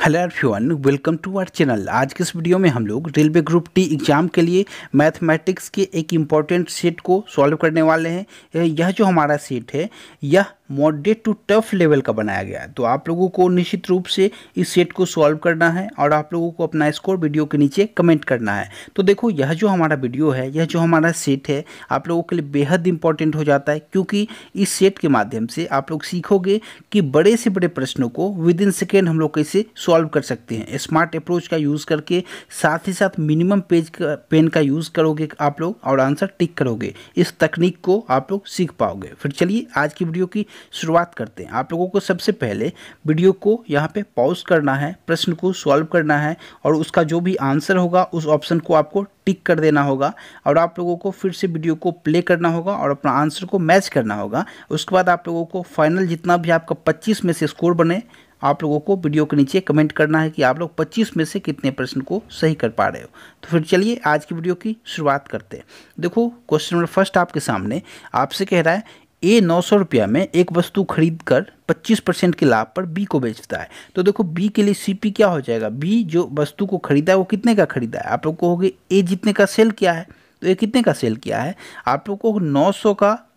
Hello everyone, welcome to our channel. आज के इस वीडियो में हम लोग रेलवे ग्रुप टी एग्ज़ाम के लिए मैथमेटिक्स के एक इम्पॉर्टेंट सेट को सॉल्व करने वाले हैं। यह जो हमारा सेट है यह मॉडरेट टू टफ लेवल का बनाया गया है, तो आप लोगों को निश्चित रूप से इस सेट को सॉल्व करना है और आप लोगों को अपना स्कोर वीडियो के नीचे कमेंट करना है। तो देखो, यह जो हमारा वीडियो है, यह जो हमारा सेट है, आप लोगों के लिए बेहद इंपॉर्टेंट हो जाता है, क्योंकि इस सेट के माध्यम से आप लोग सीखोगे कि बड़े से बड़े प्रश्नों को विद इन सेकेंड हम लोग कैसे सॉल्व कर सकते हैं। स्मार्ट अप्रोच का यूज़ करके, साथ ही साथ मिनिमम पेन का यूज़ करोगे आप लोग और आंसर टिक करोगे। इस तकनीक को आप लोग सीख पाओगे। फिर चलिए आज की वीडियो की शुरुआत करते हैं। आप लोगों को सबसे पहले वीडियो को यहाँ पे पॉज करना है, प्रश्न को सॉल्व करना है और उसका जो भी आंसर होगा उस ऑप्शन को आपको टिक कर देना होगा और आप लोगों को फिर से वीडियो को प्ले करना होगा और अपना आंसर को मैच करना होगा। उसके बाद आप लोगों को फाइनल जितना भी आपका 25 में से स्कोर बने, आप लोगों को वीडियो के नीचे कमेंट करना है कि आप लोग 25 में से कितने प्रश्न को सही कर पा रहे हो। तो फिर चलिए आज की वीडियो की शुरुआत करते हैं। देखो, क्वेश्चन नंबर फर्स्ट आपके सामने आपसे कह रहा है ए 900 रुपया में एक वस्तु खरीद कर 25% के लाभ पर बी को बेचता है। तो देखो, बी के लिए सीपी क्या हो जाएगा? बी जो वस्तु को खरीदा है वो कितने का खरीदा है? आप लोग कहोगे ए जितने का सेल किया है, तो ए कितने का सेल किया है? आप लोग को 900 का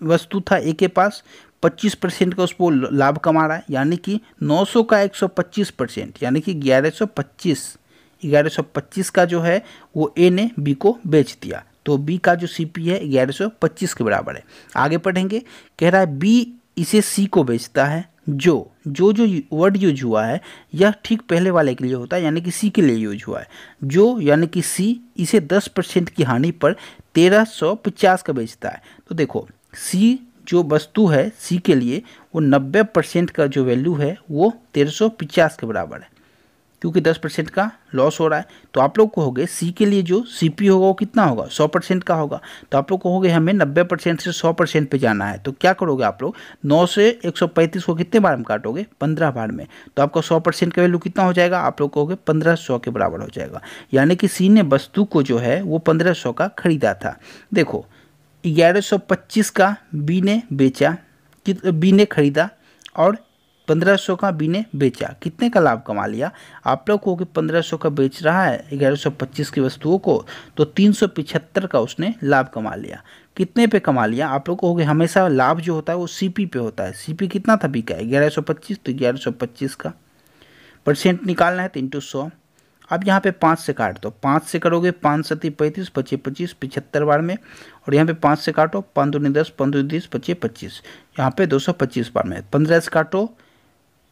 वस्तु था ए के पास, 25% का उसको लाभ कमा रहा है, यानी कि 900 का 125%, यानी कि 1125 का जो है वो ए ने बी को बेच दिया। तो बी का जो सीपी है 1125 के बराबर है। आगे पढ़ेंगे, कह रहा है बी इसे सी को बेचता है। जो वर्ड यूज हुआ है यह ठीक पहले वाले के लिए होता है, यानी कि सी के लिए यूज हुआ है। जो यानी कि सी इसे 10% की हानि पर 1350 का बेचता है। तो देखो, सी जो वस्तु है सी के लिए वो 90% का जो वैल्यू है वो 1350 के बराबर है, क्योंकि 10% का लॉस हो रहा है। तो आप लोग कहोगे सी के लिए जो सीपी होगा वो कितना होगा? 100% का होगा। तो आप लोग कहोगे हमें 90% से 100% पे जाना है। तो क्या करोगे आप लोग? 9 से 135 को कितने बार में काटोगे? 15 बार में। तो आपका 100% का वैल्यू कितना हो जाएगा? आप लोग कहोगे 1500 के बराबर हो जाएगा, यानी कि सी ने वस्तु को जो है वो 1500 का खरीदा था। देखो, 1125 का बी ने बेचा, बी ने खरीदा और 1500 का बी ने बेचा, कितने का लाभ कमा लिया? आप लोग को कि 1500 का बेच रहा है 1125 की वस्तुओं को, तो 375 का उसने लाभ कमा लिया। कितने पे कमा लिया? आप लोग कहोगे हमेशा लाभ जो होता है वो सीपी पे होता है। सीपी कितना था बी का? 1125, तो 1125 का परसेंट निकालना है तो इंटू 100। अब यहाँ पे 5 से काट दो, 5 से करोगे 5 सती 35, 25 25, 75 बार में, और यहाँ पे 5 से काटो, 5 दूनी 10, 5 दूनी 30, 25 25, यहाँ पे 225 बार में। 15 से काटो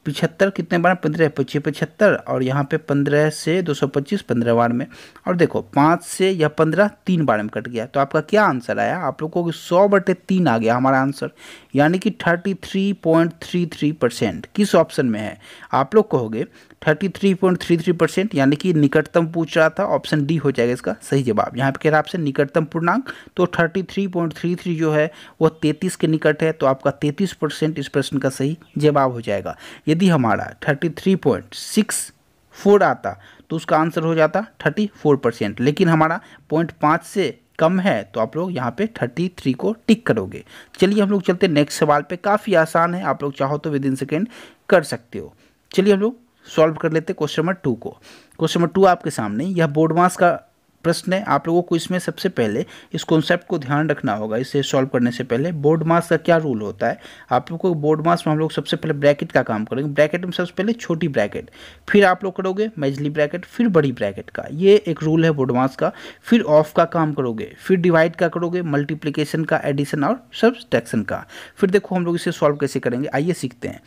75, कितने बार? 15 25 75, और यहाँ पे 15 से 225 15 बार में। और देखो 5 से या 15 3 बार में कट गया। तो आपका क्या आंसर आया? आप लोगों को 100/3 आ गया हमारा आंसर, यानी कि 33.33%। किस ऑप्शन में है? आप लोग कहोगे 33.33%, यानी कि निकटतम पूछ रहा था, ऑप्शन डी हो जाएगा इसका सही जवाब। यहाँ पे कह रहा है आपसे निकटतम पूर्णांक, तो 33.33 जो है वो 33 के निकट है, तो आपका 33% इस प्रश्न का सही जवाब हो जाएगा। यदि हमारा 33.64 आता तो उसका आंसर हो जाता 34%, लेकिन हमारा 0.5 से कम है, तो आप लोग यहाँ पे 33 को टिक करोगे। चलिए हम लोग चलते नेक्स्ट सवाल पे। काफ़ी आसान है, आप लोग चाहो तो विद इन सेकेंड कर सकते हो। चलिए हम लोग सॉल्व कर लेते हैं क्वेश्चन नंबर 2 को। क्वेश्चन नंबर 2 आपके सामने, यह बोर्ड मास का प्रश्न है। आप लोगों को इसमें सबसे पहले इस कॉन्सेप्ट को ध्यान रखना होगा। इसे सॉल्व करने से पहले बोर्ड मास का क्या रूल होता है? आप लोगों को बोर्ड मास में हम लोग सबसे पहले ब्रैकेट का काम करेंगे। ब्रैकेट में सबसे पहले छोटी ब्रैकेट, फिर आप लोग करोगे मेजली ब्रैकेट, फिर बड़ी ब्रैकेट का। ये एक रूल है बोर्ड मास का। फिर ऑफ का काम करोगे, फिर डिवाइड का करोगे, मल्टीप्लीकेशन का, एडिशन और सब्सट्रैक्शन का। फिर देखो हम लोग इसे सॉल्व कैसे करेंगे, आइए सीखते हैं।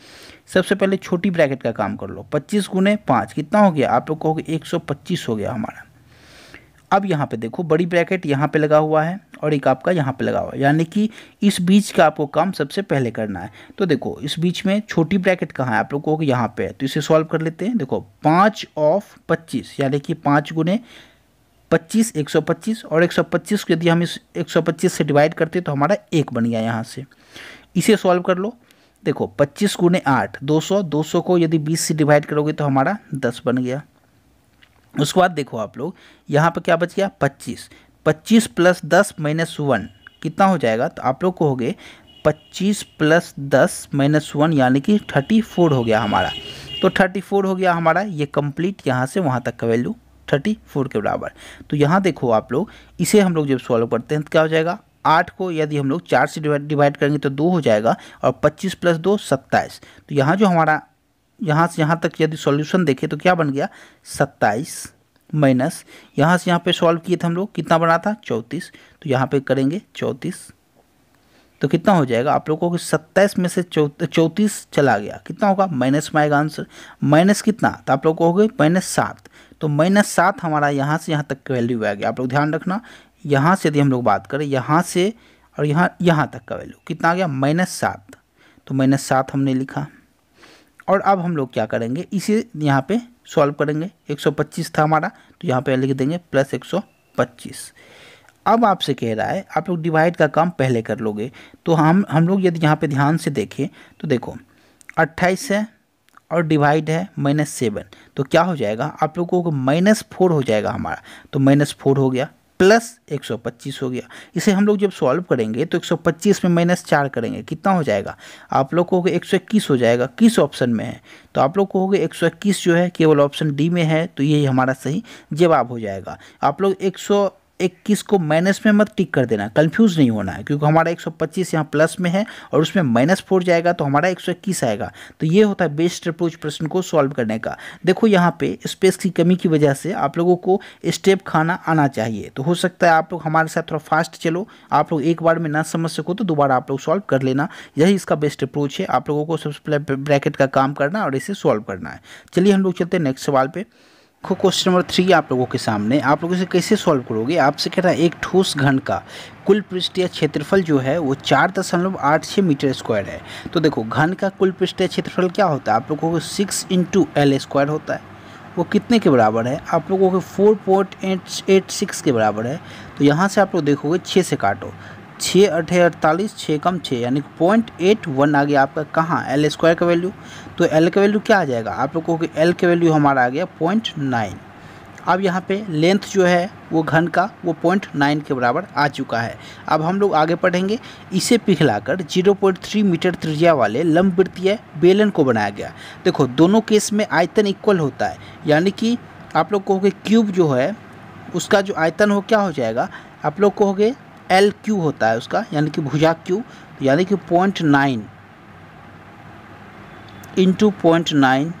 सबसे पहले छोटी ब्रैकेट का काम कर लो। 25 गुने 5 कितना हो गया? आप लोग कहोगे 125 हो गया हमारा। अब यहाँ पे देखो, बड़ी ब्रैकेट यहाँ पे लगा हुआ है और एक आपका यहाँ पे लगा हुआ है, यानी कि इस बीच का आपको काम सबसे पहले करना है। तो देखो इस बीच में छोटी ब्रैकेट कहाँ है? आप लोग को यहाँ पे है, तो इसे सॉल्व कर लेते हैं। देखो 5 ऑफ 25, यानी कि 5 गुने 25 125, और 125 को यदि हम इस 125 से डिवाइड करते तो हमारा 1 बन गया यहाँ से। इसे सॉल्व कर लो। देखो 25 गुने 8 200, 200 को यदि 20 से डिवाइड करोगे तो हमारा 10 बन गया। उसके बाद देखो आप लोग यहाँ पर क्या बच गया? 25 25 + 10 - 1 कितना हो जाएगा? तो आप लोग कहोगे 25 + 10 - 1, यानी कि 34 हो गया हमारा। तो 34 हो गया हमारा ये कंप्लीट, यहाँ से वहाँ तक का वैल्यू 34 के बराबर। तो यहाँ देखो आप लोग, इसे हम लोग जब सॉल्व करते हैं तो क्या हो जाएगा, 8 को यदि हम लोग 4 से डिवाइड करेंगे तो 2 हो जाएगा, और 25 + 2 27। तो यहाँ जो हमारा यहाँ से यहाँ तक यदि सॉल्यूशन देखें तो क्या बन गया, 27 माइनस यहाँ से यहाँ पे सॉल्व किए थे हम लोग, कितना बना था 34, तो यहाँ पे करेंगे 34, तो कितना हो जाएगा आप लोगों को, 27 में से 34 चला गया, कितना होगा, माइनस में आएगा आंसर, माइनस कितना, तो आप लोग को हो गए -7। तो -7 हमारा यहाँ से यहाँ तक का वैल्यू आ गया। आप लोग ध्यान रखना, यहाँ से यदि हम लोग बात करें, यहाँ से और यहाँ तक का वैल्यू कितना आ गया, -7। तो -7 हमने लिखा, और अब हम लोग क्या करेंगे, इसे यहाँ पे सॉल्व करेंगे। 125 था हमारा, तो यहाँ पे लिख देंगे +125। अब आपसे कह रहा है आप लोग डिवाइड का काम पहले कर लोगे, तो हम लोग यदि यहाँ पे ध्यान से देखें तो देखो 28 है और डिवाइड है -7, तो क्या हो जाएगा आप लोगों को -4 हो जाएगा हमारा, तो -4 हो गया, +125 हो गया। इसे हम लोग जब सॉल्व करेंगे तो 125 में -4 करेंगे, कितना हो जाएगा आप लोग को, 121 हो जाएगा। किस ऑप्शन में है, तो आप लोग को होगा 121 जो है केवल ऑप्शन डी में है, तो यही हमारा सही जवाब हो जाएगा। आप लोग 121 को माइनस में मत टिक कर देना, कंफ्यूज नहीं होना है, क्योंकि हमारा 125 यहाँ प्लस में है और उसमें -4 जाएगा तो हमारा 121 आएगा। तो ये होता है बेस्ट अप्रोच प्रश्न को सॉल्व करने का। देखो यहाँ पे स्पेस की कमी की वजह से आप लोगों को स्टेप खाना आना चाहिए, तो हो सकता है आप लोग हमारे साथ थोड़ा फास्ट चलो, आप लोग एक बार में ना समझ सको तो दोबारा आप लोग सॉल्व कर लेना, यही इसका बेस्ट अप्रोच है। आप लोगों को सबसे पहले ब्रैकेट का काम करना और इसे सॉल्व करना है। चलिए हम लोग चलते हैं नेक्स्ट सवाल पे। क्वेश्चन नंबर 3 आप लोगों के सामने, आप लोग इसे कैसे सॉल्व करोगे। आपसे कह रहा है एक ठोस घन का कुल पृष्ठीय क्षेत्रफल जो है वो 4.86 मीटर स्क्वायर है। तो देखो घन का कुल पृष्ठीय क्षेत्रफल क्या होता है, आप लोगों को 6 × L² होता है, वो कितने के बराबर है, आप लोगों को 4.86 के बराबर है। तो यहाँ से आप लोग देखोगे 6 से काटो, 6 × 8 = 48, 6 कम 6 यानी 0.81 आ गया आपका कहाँ, L² का वैल्यू। तो L का वैल्यू क्या आ जाएगा आप लोगों को, L का वैल्यू हमारा आ गया 0.9। अब यहाँ पे लेंथ जो है वो घन का वो 0.9 के बराबर आ चुका है। अब हम लोग आगे पढ़ेंगे, इसे पिघलाकर 0.3 मीटर त्रिज्या वाले लंबवृत्तीय बेलन को बनाया गया। देखो दोनों केस में आयतन इक्वल होता है, यानी कि आप लोग कहोगे क्यूब जो है उसका जो आयतन हो क्या हो जाएगा, आप लोग कहोगे LQ होता है उसका, यानी कि भुजा Q, यानी कि 0.9 × 0.9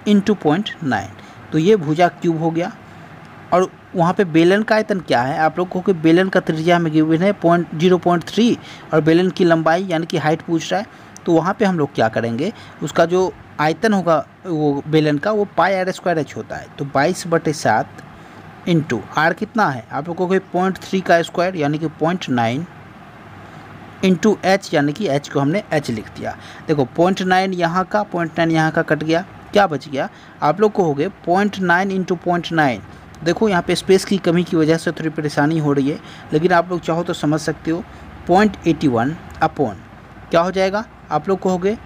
× 0.9, तो ये भुजा क्यूब हो गया। और वहाँ पे बेलन का आयतन क्या है, आप लोग को कि बेलन का त्रिज्या में गिवन है 0.3 और बेलन की लंबाई यानी कि हाइट पूछ रहा है, तो वहाँ पे हम लोग क्या करेंगे, उसका जो आयतन होगा वो बेलन का वो πr² होता है। तो 22/7 इंटू आर कितना है आप लोगों को 0.3 का स्क्वायर यानी कि 0.9 इंटू एच यानी कि एच को हमने एच लिख दिया। देखो 0.9 यहाँ का 0.9 यहाँ का कट गया, क्या बच गया आप लोग को हो गए 0.9 इंटू 0.9। देखो यहाँ पे स्पेस की कमी की वजह से थोड़ी परेशानी हो रही है, लेकिन आप लोग चाहो तो समझ सकते हो। 0.81 अपॉन क्या हो जाएगा आप लोग को हो गए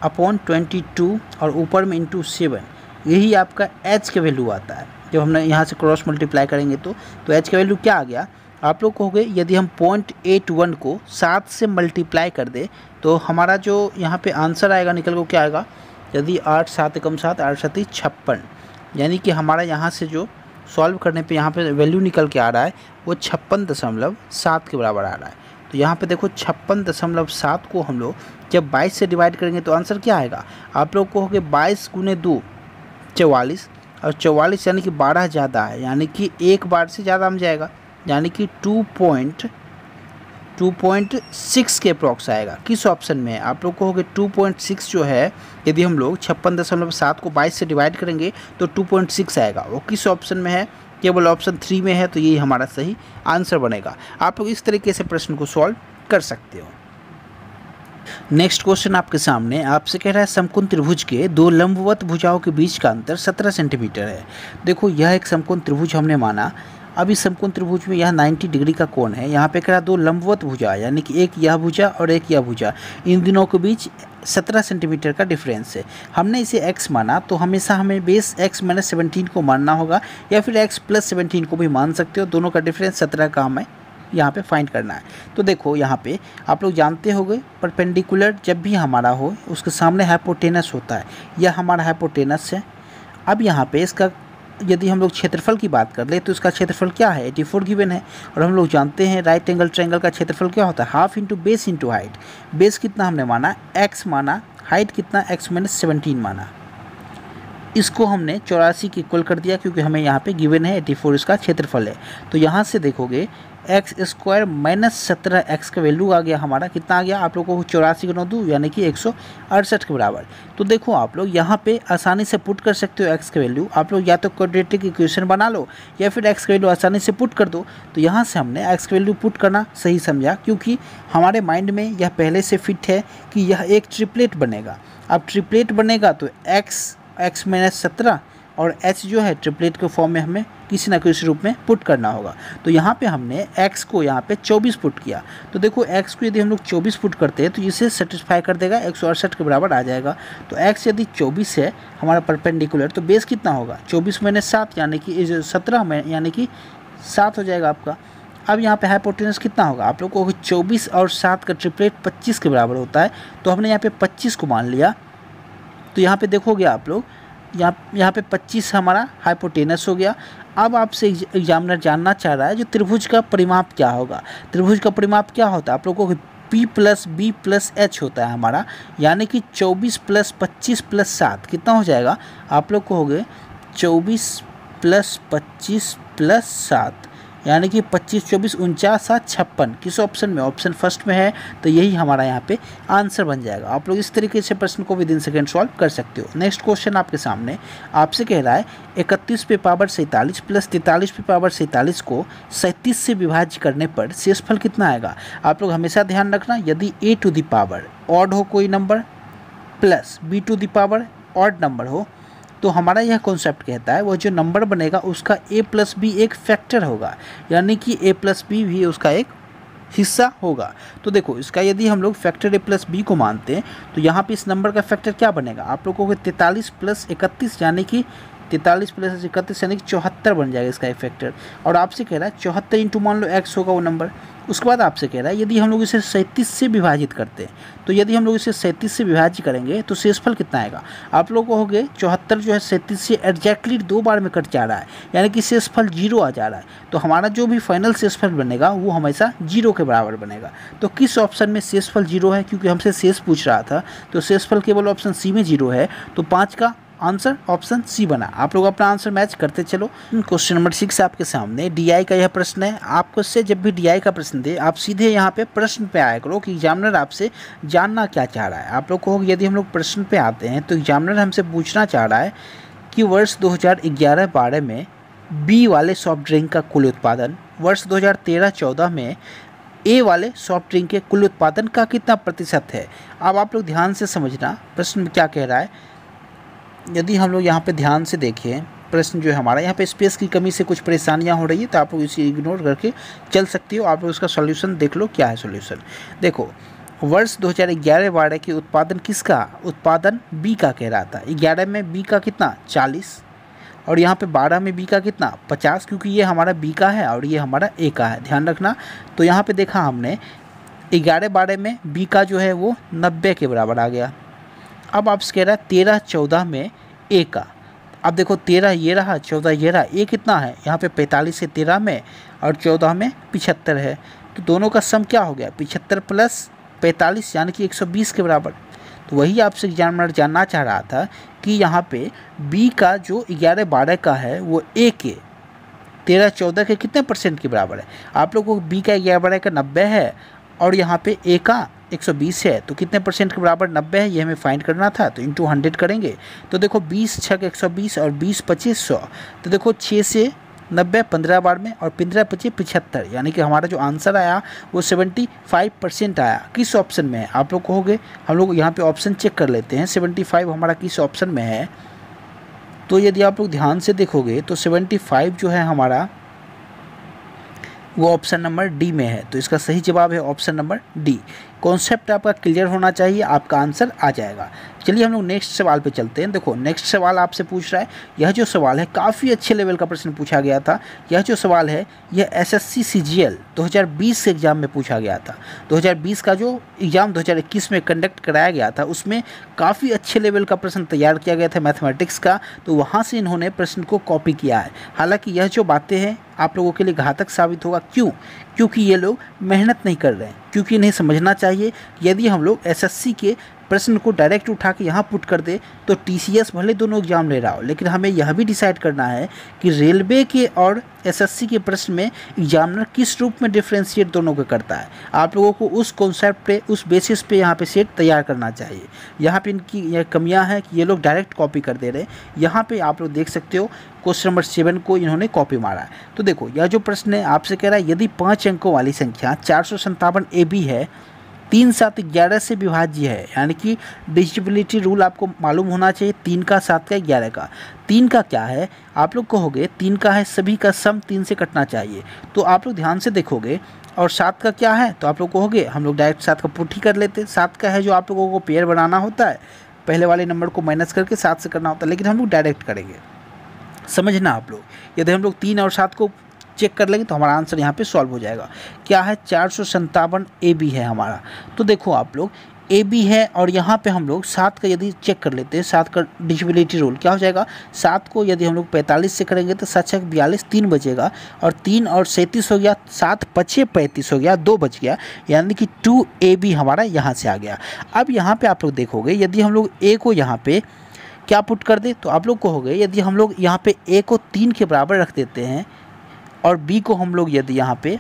अपॉन 22 और ऊपर में इंटू 7, यही आपका एच का वैल्यू आता है। जब हमने यहाँ से क्रॉस मल्टीप्लाई करेंगे तो एच का वैल्यू क्या आ गया आप लोग को हो गए, यदि हम 0.81 को 7 से मल्टीप्लाई कर दे तो हमारा जो यहाँ पे आंसर आएगा निकल को क्या आएगा, यदि 8 7 कम 7 8 7 56, यानी कि हमारा यहाँ से जो सॉल्व करने पे यहाँ पे वैल्यू निकल के आ रहा है वो 56.7 के बराबर आ रहा है। तो यहाँ पे देखो 56.7 को हम लोग जब 22 से डिवाइड करेंगे तो आंसर क्या आएगा आप लोग को हो गए 22 × 2 44, और 44 यानी कि 12 ज़्यादा है, यानी कि एक बार से ज़्यादा हम जाएगा, यानी कि 2.6 के अप्रॉक्स आएगा। किस ऑप्शन में है आप लोग को हो गए 2.6 जो है, यदि हम लोग 56.7 को 22 से डिवाइड करेंगे तो 2.6 आएगा। वो किस ऑप्शन में है, केवल ऑप्शन 3 में है, तो यही हमारा सही आंसर बनेगा। आप लोग इस तरीके से प्रश्न को सॉल्व कर सकते हो। नेक्स्ट क्वेश्चन आपके सामने, आपसे कह रहा है समकोण त्रिभुज के दो लंबवत भुजाओं के बीच का अंतर 17 सेंटीमीटर है। देखो यह एक समकोण त्रिभुज हमने माना, अब इस समकोण त्रिभुज में यह 90 डिग्री का कोण है। यहाँ पे कह रहा दो लंबवत भुजा यानी कि एक यह भुजा और एक यह भुजा, इन दोनों के बीच 17 सेंटीमीटर का डिफरेंस है। हमने इसे x माना, तो हमेशा हमें बेस x - 17 को मानना होगा, या फिर x + 17 को भी मान सकते हो। दोनों का डिफरेंस 17 का हमें यहाँ पे फाइंड करना है। तो देखो यहाँ पे आप लोग जानते होंगे परपेंडिकुलर जब भी हमारा हो उसके सामने हाइपोटेनस होता है, यह हमारा हाइपोटेनस है। अब यहाँ पे इसका यदि हम लोग क्षेत्रफल की बात कर ले तो इसका क्षेत्रफल क्या है, 84 गिवन है। और हम लोग जानते हैं राइट एंगल ट्रायंगल का क्षेत्रफल क्या होता है, half into base into height. Base कितना हमने माना, x माना, हाइट कितना x माइनस 17 माना। इसको हमने 84 के इक्वल कर दिया क्योंकि हमें यहाँ पे गिवन है 84 इसका क्षेत्रफल है। तो यहाँ से देखोगे एक्स स्क्वायर माइनस 17x का वैल्यू आ गया हमारा, कितना आ गया आप लोगों को 84 गुना 2 यानी कि 168 के बराबर। तो देखो आप लोग यहाँ पे आसानी से पुट कर सकते हो x का वैल्यू। आप लोग या तो क्वाड्रेटिक इक्वेशन बना लो या फिर x का वैल्यू आसानी से पुट कर दो। तो यहाँ से हमने x का वैल्यू पुट करना सही समझा क्योंकि हमारे माइंड में यह पहले से फिट है कि यह एक ट्रिपलेट बनेगा। अब ट्रिपलेट बनेगा तो x माइनस 17 और h जो है ट्रिपलेट के फॉर्म में हमें किसी ना किसी रूप में पुट करना होगा। तो यहाँ पे हमने x को यहाँ पे 24 पुट किया। तो देखो x को यदि हम लोग 24 पुट करते हैं तो इसे सेटिस्फाई कर देगा, 168 के बराबर आ जाएगा। तो x यदि 24 है हमारा परपेंडिकुलर तो बेस कितना होगा 24 माइनस 7 यानी कि 17 में यानी कि 7 हो जाएगा आपका। अब यहाँ पे हाइपोटेनस कितना होगा आप लोग को, 24 और 7 का ट्रिपलेट 25 के बराबर होता है। तो हमने यहाँ पे 25 को मान लिया। तो यहाँ पे देखोगे आप लोग यहाँ पे 25 हमारा हाइपोटेनस हो गया। अब आपसे एग्जामिनर जानना चाह रहा है जो त्रिभुज का परिमाप क्या होगा। त्रिभुज का परिमाप क्या होता है आप लोगों को, P plus B plus H होता है हमारा, यानी कि 24 प्लस 25 प्लस 7 कितना हो जाएगा आप लोग को, हो गए 24 प्लस 25 प्लस 7 यानी कि 25 24 49 7 56। किस ऑप्शन में, ऑप्शन फर्स्ट में है। तो यही हमारा यहाँ पे आंसर बन जाएगा। आप लोग इस तरीके से प्रश्न को विद इन सेकेंड सॉल्व कर सकते हो। नेक्स्ट क्वेश्चन आपके सामने आपसे कह रहा है 31 पे पावर 47 प्लस 43 पे पावर 47 को 37 से विभाज्य करने पर शेषफल कितना आएगा। आप लोग हमेशा ध्यान रखना यदि a to the power odd हो कोई number plus b to the power odd number हो तो हमारा यह कॉन्सेप्ट कहता है वो जो नंबर बनेगा उसका a प्लस बी एक फैक्टर होगा, यानी कि a प्लस बी भी उसका एक हिस्सा होगा। तो देखो इसका यदि हम लोग फैक्टर a प्लस बी को मानते हैं तो यहाँ पे इस नंबर का फैक्टर क्या बनेगा आप लोगों को 43 प्लस 31 यानी कि 43 प्लस 31 यानी कि 74 बन जाएगा इसका एक फैक्टर। और आपसे कह रहा है 74 इंटू मान लो x होगा वो नंबर। उसके बाद आपसे कह रहा है यदि हम लोग इसे 37 से विभाजित करते हैं तो यदि हम लोग इसे 37 से विभाजित करेंगे तो शेषफल कितना आएगा आप लोग को, हो गए 74 जो है 37 से एग्जैक्टली 2 बार में कट जा रहा है यानी कि शेषफल 0 आ जा रहा है। तो हमारा जो भी फाइनल शेषफल बनेगा वो हमेशा 0 के बराबर बनेगा। तो किस ऑप्शन में शेषफल 0 है, क्योंकि हमसे शेष पूछ रहा था तो शेषफल केवल ऑप्शन सी में 0 है। तो 5 का आंसर ऑप्शन सी बना। आप लोग अपना आंसर मैच करते चलो। क्वेश्चन नंबर 6 आपके सामने DI का यह प्रश्न है। आपको से जब भी DI का प्रश्न दे आप सीधे यहाँ पे प्रश्न पे आया करो कि एग्जामिनर आपसे जानना क्या चाह रहा है। आप लोग को यदि हम लोग प्रश्न पे आते हैं तो एग्जामिनर हमसे पूछना चाह रहा है कि वर्ष 2011-12 में B वाले सॉफ्ट ड्रिंक का कुल उत्पादन वर्ष 2013-14 में A वाले सॉफ्ट ड्रिंक के कुल उत्पादन का कितना प्रतिशत है। अब आप लोग ध्यान से समझना प्रश्न क्या कह रहा है। यदि हम लोग यहाँ पे ध्यान से देखें प्रश्न जो है हमारा, यहाँ पे स्पेस की कमी से कुछ परेशानियाँ हो रही है तो आप लोग इसे इग्नोर करके चल सकते हो। आप लोग उसका सॉल्यूशन देख लो क्या है सॉल्यूशन। देखो वर्ष 2011-12 के उत्पादन किसका, उत्पादन B का कह रहा था। 11 में B का कितना 40 और यहाँ पे 12 में B का कितना 50, क्योंकि ये हमारा B का है और ये हमारा A का है, ध्यान रखना। तो यहाँ पे देखा हमने 11-12 में B का जो है वो 90 के बराबर आ गया। अब आपसे कह रहा है 13-14 में A का। अब देखो 13 ये रहा 14 ये रहा, A कितना है यहाँ पे 45 है 13 में और 14 में 75 है। तो दोनों का सम क्या हो गया 75 प्लस 45 यानी कि 120 के बराबर। तो वही आपसे एग्जामिनर जानना चाह रहा था कि यहाँ पे B का जो 11-12 का है वो A के 13-14 के कितने % के बराबर है। आप लोगों को B का 11-12 का 90 है और यहाँ पे A का 120 है तो कितने % के बराबर 90 है ये हमें फाइंड करना था। तो इंटू 100 करेंगे तो देखो 20 6 120 और 20 25 100। तो देखो 6 से 90 15 बार में और 15 25 75 यानी कि हमारा जो आंसर आया वो 75% आया। किस ऑप्शन में है आप लोग कहोगे, हम लोग यहाँ पे ऑप्शन चेक कर लेते हैं 75 हमारा किस ऑप्शन में है। तो यदि आप लोग ध्यान से देखोगे तो 75 जो है हमारा वो ऑप्शन नंबर डी में है। तो इसका सही जवाब है ऑप्शन नंबर डी। कॉन्सेप्ट आपका क्लियर होना चाहिए, आपका आंसर आ जाएगा। चलिए हम लोग नेक्स्ट सवाल पे चलते हैं। देखो नेक्स्ट सवाल आपसे पूछ रहा है, यह जो सवाल है काफ़ी अच्छे लेवल का प्रश्न पूछा गया था। यह जो सवाल है यह एसएससी सीजीएल 2020 के एग्ज़ाम में पूछा गया था। 2020 का जो एग्ज़ाम 2021 में कंडक्ट कराया गया था उसमें काफ़ी अच्छे लेवल का प्रश्न तैयार किया गया था मैथमेटिक्स का, तो वहाँ से इन्होंने प्रश्न को कॉपी किया है। हालाँकि यह जो बातें हैं आप लोगों के लिए घातक साबित होगा। क्यों? क्योंकि ये लोग मेहनत नहीं कर रहे हैं, क्योंकि इन्हें समझना चाहिए यदि हम लोग एसएससी के प्रश्न को डायरेक्ट उठा के यहाँ पुट कर दे तो टीसीएस भले दोनों एग्जाम ले रहा हो, लेकिन हमें यह भी डिसाइड करना है कि रेलवे के और एसएससी के प्रश्न में एग्जामिनर किस रूप में डिफ्रेंशिएट दोनों को करता है। आप लोगों को उस कॉन्सेप्ट पे, उस बेसिस पे यहाँ पे सेट तैयार करना चाहिए। यहाँ पे इनकी यह कमियाँ हैं कि ये लोग डायरेक्ट कॉपी कर दे रहे हैं। यहाँ पे आप लोग देख सकते हो क्वेश्चन नंबर 7 को इन्होंने कॉपी मारा है। तो देखो यह जो प्रश्न है आपसे कह रहा है यदि 5 अंकों वाली संख्या 457 AB है, 3, 7, 11 से विभाज्य है, यानी कि डिविजिबिलिटी रूल आपको मालूम होना चाहिए। 3 का, 7 का, 11 का। 3 का क्या है आप लोग कहोगे 3 का है सभी का सम 3 से कटना चाहिए, तो आप लोग ध्यान से देखोगे। और 7 का क्या है तो आप लोग कहोगे हम लोग डायरेक्ट 7 का पुट ही कर लेते। 7 का है जो आप लोगों को पेयर बनाना होता है, पहले वाले नंबर को माइनस करके 7 से करना होता है, लेकिन हम लोग डायरेक्ट करेंगे। समझना आप लोग, यदि हम लोग 3 और 7 को चेक कर लेंगे तो हमारा आंसर यहाँ पे सॉल्व हो जाएगा। क्या है 457 AB है हमारा। तो देखो आप लोग AB है और यहाँ पे हम लोग 7 का यदि चेक कर लेते हैं, 7 का डिविजिबिलिटी रूल क्या हो जाएगा, 7 को यदि हम लोग 45 से करेंगे तो 7 6 42, 3 बचेगा, और 3 और 37 हो गया, 7 5 35 हो गया, 2 बच गया, यानी कि 2AB हमारा यहाँ से आ गया। अब यहाँ पे आप लोग देखोगे यदि हम लोग A को यहाँ पे क्या पुट कर दे तो आप लोग कहोगे यदि हम लोग यहाँ पे A को 3 के बराबर रख देते हैं और B को हम लोग यदि यहाँ पे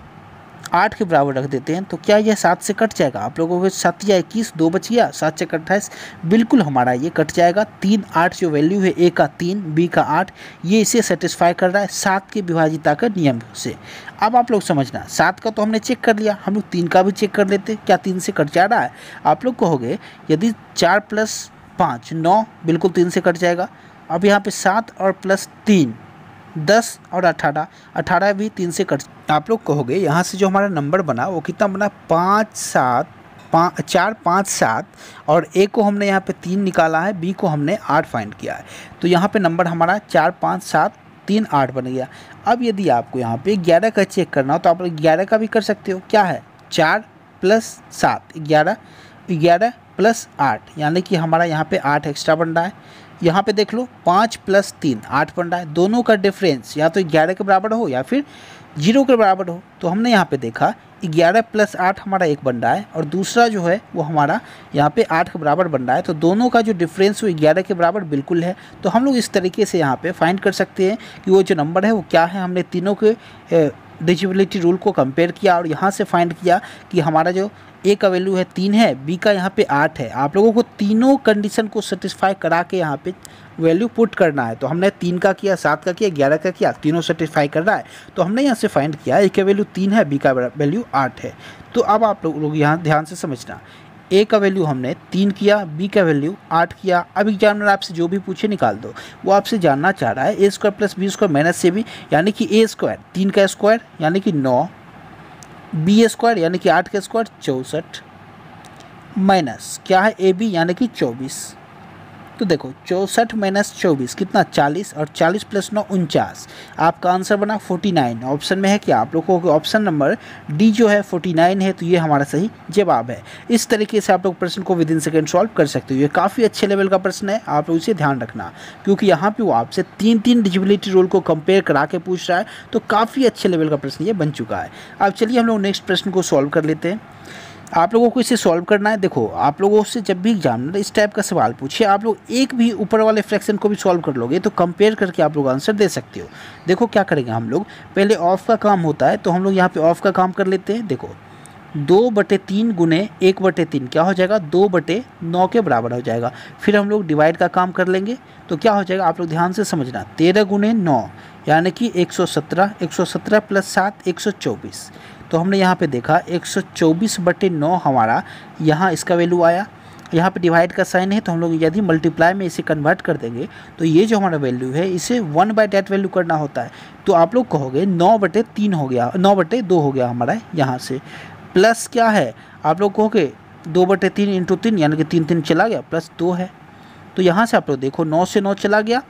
8 के बराबर रख देते हैं तो क्या यह 7 से कट जाएगा। आप लोगों को 7 या 21, 2 बच गया, 7 से 28, बिल्कुल हमारा ये कट जाएगा। 3, 8 जो वैल्यू है A का 3, B का 8, ये इसे सेटिस्फाई कर रहा है 7 की विभाजिता का नियम से। अब आप लोग समझना 7 का तो हमने चेक कर लिया, हम लोग 3 का भी चेक कर लेते, क्या 3 से कट जा रहा है। आप लोग कहोगे यदि 4 + 5 9, बिल्कुल 3 से कट जाएगा। अब यहाँ पे 7 और प्लस 3 10 और 18, 18 भी 3 से कट। आप लोग कहोगे यहाँ से जो हमारा नंबर बना वो कितना बना 4 5 7, और A को हमने यहाँ पे 3 निकाला है, B को हमने 8 फाइंड किया है, तो यहाँ पे नंबर हमारा 4 5 7 3 8 बन गया। अब यदि आपको यहाँ पे 11 का चेक करना हो तो आप लोग 11 का भी कर सकते हो। क्या है 4 + 7 11, 11 + 8, यानी कि हमारा यहाँ पे 8 एक्स्ट्रा बन रहा है। यहाँ पे देख लो 5 + 3 8 बन रहा है। दोनों का डिफरेंस या तो 11 के बराबर हो या फिर 0 के बराबर हो। तो हमने यहाँ पे देखा 11 + 8 हमारा 1 बन रहा है, और दूसरा जो है वो हमारा यहाँ पे 8 के बराबर बन रहा है। तो दोनों का जो डिफरेंस वो 11 के बराबर बिल्कुल है। तो हम लोग इस तरीके से यहाँ पे फाइंड कर सकते हैं कि वो जो नंबर है वो क्या है। हमने तीनों के डिविजिबिलिटी रूल को कंपेयर किया और यहाँ से फाइंड किया कि हमारा जो A का वैल्यू है 3 है, B का यहाँ पे 8 है। आप लोगों को तीनों कंडीशन को सेटिस्फाई करा के यहाँ पे वैल्यू पुट करना है। तो हमने 3 का किया, 7 का किया, 11 का किया, तीनों सेटिस्फाई कर रहा है। तो हमने यहाँ से फाइंड किया A का वैल्यू 3 है, B का वैल्यू 8 है। तो अब आप लोग यहाँ ध्यान से समझना, A का वैल्यू हमने 3 किया, B का वैल्यू 8 किया। अब एग्जामिनर आपसे जो भी पूछे निकाल दो। वो आपसे जानना चाह रहा है A² + B² - AB, यानी कि A², 3 का स्क्वायर यानी कि 9, B² यानी कि 8 का स्क्वायर 64, माइनस क्या है AB यानी कि 24। तो देखो 64 - 24 कितना 40, और 40 + 9 49। आपका आंसर बना 49। ऑप्शन में है क्या आप लोगों को ऑप्शन नंबर D जो है 49 है, तो ये हमारा सही जवाब है। इस तरीके से आप लोग प्रश्न को विदिन सेकेंड सॉल्व कर सकते हो। ये काफ़ी अच्छे लेवल का प्रश्न है, आप लोग इसे ध्यान रखना, क्योंकि यहाँ पे वो आपसे 3 डिविजिबिलिटी रूल को कंपेयर करा के पूछ रहा है। तो काफ़ी अच्छे लेवल का प्रश्न ये बन चुका है। अब चलिए हम लोग नेक्स्ट प्रश्न को सॉल्व कर लेते हैं। आप लोगों को इसे सॉल्व करना है। देखो आप लोगों से जब भी एग्जामिनर इस टाइप का सवाल पूछे, आप लोग एक भी ऊपर वाले फ्रैक्शन को भी सॉल्व कर लोगे तो कंपेयर करके आप लोग आंसर दे सकते हो। देखो क्या करेंगे हम लोग, पहले ऑफ का काम होता है तो हम लोग यहाँ पे ऑफ का काम कर लेते हैं। देखो 2/3 गुने 1/3 क्या हो जाएगा 2/9 के बराबर हो जाएगा। फिर हम लोग डिवाइड का काम कर लेंगे तो क्या हो जाएगा, आप लोग ध्यान से समझना, 13 × 9 यानी कि 117, 117 + 7 124। तो हमने यहाँ पे देखा 124/9 हमारा यहाँ इसका वैल्यू आया। यहाँ पे डिवाइड का साइन है तो हम लोग यदि मल्टीप्लाई में इसे कन्वर्ट कर देंगे तो ये जो हमारा वैल्यू है इसे 1/that वैल्यू करना होता है। तो आप लोग कहोगे 9/3 हो गया, 9/2 हो गया हमारा यहाँ से। प्लस क्या है, आप लोग कहोगे 2/3 × 3 यानी कि 3 3 चला गया, +2 है। तो यहाँ से आप लोग देखो 9 से 9 चला गया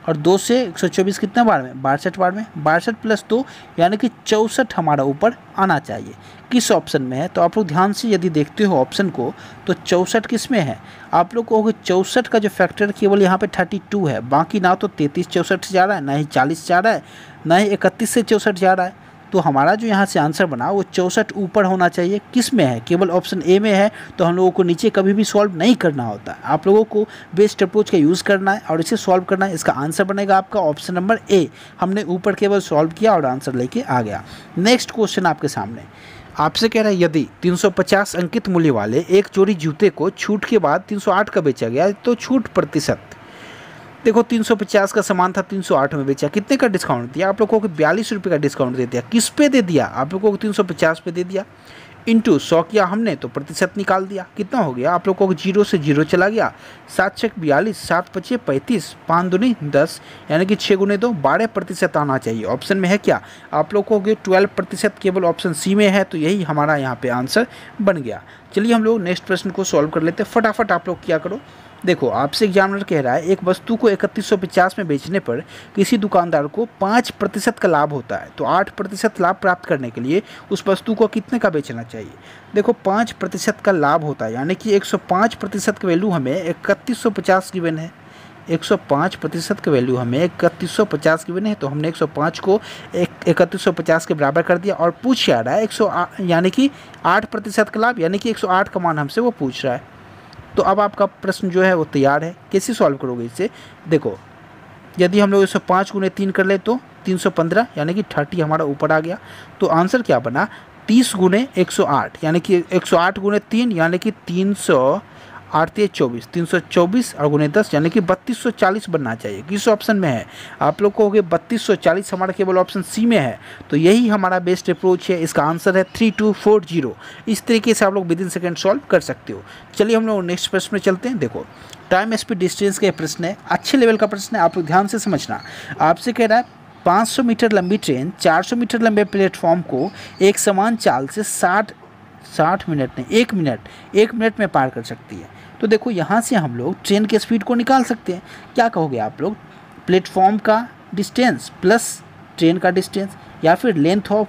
और 2 से 124 कितने बार में 62 बार में 62 प्लस 2 यानी कि 64 हमारा ऊपर आना चाहिए। किस ऑप्शन में है? तो आप लोग ध्यान से यदि देखते हो ऑप्शन को तो 64 किस में है? आप लोग कहोगे 64 का जो फैक्टर केवल यहाँ पे 32 है, बाकी ना तो 33 64 से जा रहा है, ना ही 40 जा रहा है, ना ही 31 से 64 जा रहा है। तो हमारा जो यहाँ से आंसर बना वो 64 ऊपर होना चाहिए। किस में है? केवल ऑप्शन ए में है। तो हम लोगों को नीचे कभी भी सॉल्व नहीं करना होता है, आप लोगों को बेस्ट अप्रोच का यूज़ करना है और इसे सॉल्व करना है। इसका आंसर बनेगा आपका ऑप्शन नंबर ए। हमने ऊपर केवल सॉल्व किया और आंसर लेके आ गया। नेक्स्ट क्वेश्चन आपके सामने आपसे कह रहा है यदि 350 अंकित मूल्य वाले एक जोड़ी जूते को छूट के बाद 308 का बेचा गया तो छूट प्रतिशत। देखो 350 का सामान था 308 में बेचा, कितने का डिस्काउंट दिया? आप लोगों को 42 रुपये का डिस्काउंट दे दिया। किस पे दे दिया? आप लोगों को 350 पे दे दिया, इंटू 100 किया हमने तो प्रतिशत निकाल दिया। कितना हो गया? आप लोगों को 0 से 0 चला गया, 7 छक 42, 7 पचे 35, 5 दूनी 10 यानी कि 6 गुने 2 12% आना चाहिए। ऑप्शन में है क्या? आप लोगों को 12% केवल ऑप्शन सी में है, तो यही हमारा यहाँ पे आंसर बन गया। चलिए हम लोग नेक्स्ट प्रश्न को सॉल्व कर लेते हैं। फटाफट आप लोग क्या करो, देखो आपसे एग्जामिनर कह रहा है एक वस्तु को 3150 में बेचने पर किसी दुकानदार को 5% का लाभ होता है, तो 8% लाभ प्राप्त करने के लिए उस वस्तु को कितने का बेचना चाहिए? देखो 5% का लाभ होता है यानी कि 105% का वैल्यू हमें 3150 गिवन है। 105% का वैल्यू हमें 3150 गिवन है, तो हमने 105 को 3150 के बराबर कर दिया और पूछ आ रहा है 108 यानी कि 8% का लाभ यानी कि 108 का मान हमसे वो पूछ रहा है। तो अब आपका प्रश्न जो है वो तैयार है। कैसे सॉल्व करोगे इसे? देखो यदि हम लोग 105 गुने 3 कर ले तो 315 यानी कि 30 हमारा ऊपर आ गया। तो आंसर क्या बना? 30 गुने 108 यानी कि 108 गुने 3 यानी कि 308 24, 324 और गुने 10 यानी कि 3240 बनना चाहिए। किस ऑप्शन में है? आप लोग कहोगे 3240 हमारा केवल ऑप्शन सी में है, तो यही हमारा बेस्ट अप्रोच है। इसका आंसर है 3240। इस तरीके से आप लोग विद इन सेकेंड सॉल्व कर सकते हो। चलिए हम लोग नेक्स्ट प्रश्न में चलते हैं। देखो टाइम स्पीड डिस्टेंस का प्रश्न है, अच्छे लेवल का प्रश्न है, आप लोग ध्यान से समझना। आपसे कह रहा है 500 मीटर लंबी ट्रेन 400 मीटर लंबे प्लेटफॉर्म को एक समान चाल से 60 मिनट नहीं 1 मिनट में पार कर सकती है। तो देखो यहाँ से हम लोग ट्रेन के स्पीड को निकाल सकते हैं। क्या कहोगे आप लोग? प्लेटफॉर्म का डिस्टेंस प्लस ट्रेन का डिस्टेंस, या फिर length of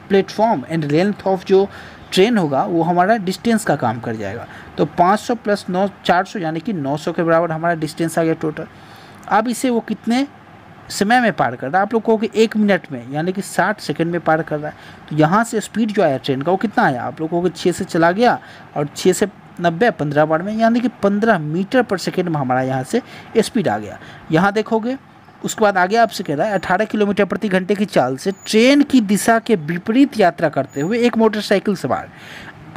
platform and length of जो ट्रेन होगा वो हमारा डिस्टेंस का काम कर जाएगा। तो 500 प्लस 9 400 यानी कि 900 के बराबर हमारा डिस्टेंस आ गया टोटल। अब इसे वो कितने समय में पार कर रहा है? आप लोग कहोगे 1 मिनट में यानी कि 60 सेकंड में पार कर रहा है। तो यहाँ से स्पीड जो आया ट्रेन का वो कितना आया? आप लोग कहोगे 6 से चला गया और 6 से 90 15 बार में यानी कि 15 मीटर पर सेकेंड में हमारा यहाँ से स्पीड आ गया। यहाँ देखोगे उसके बाद आगे आपसे कह रहा है 18 किलोमीटर प्रति घंटे की चाल से ट्रेन की दिशा के विपरीत यात्रा करते हुए एक मोटरसाइकिल सवार।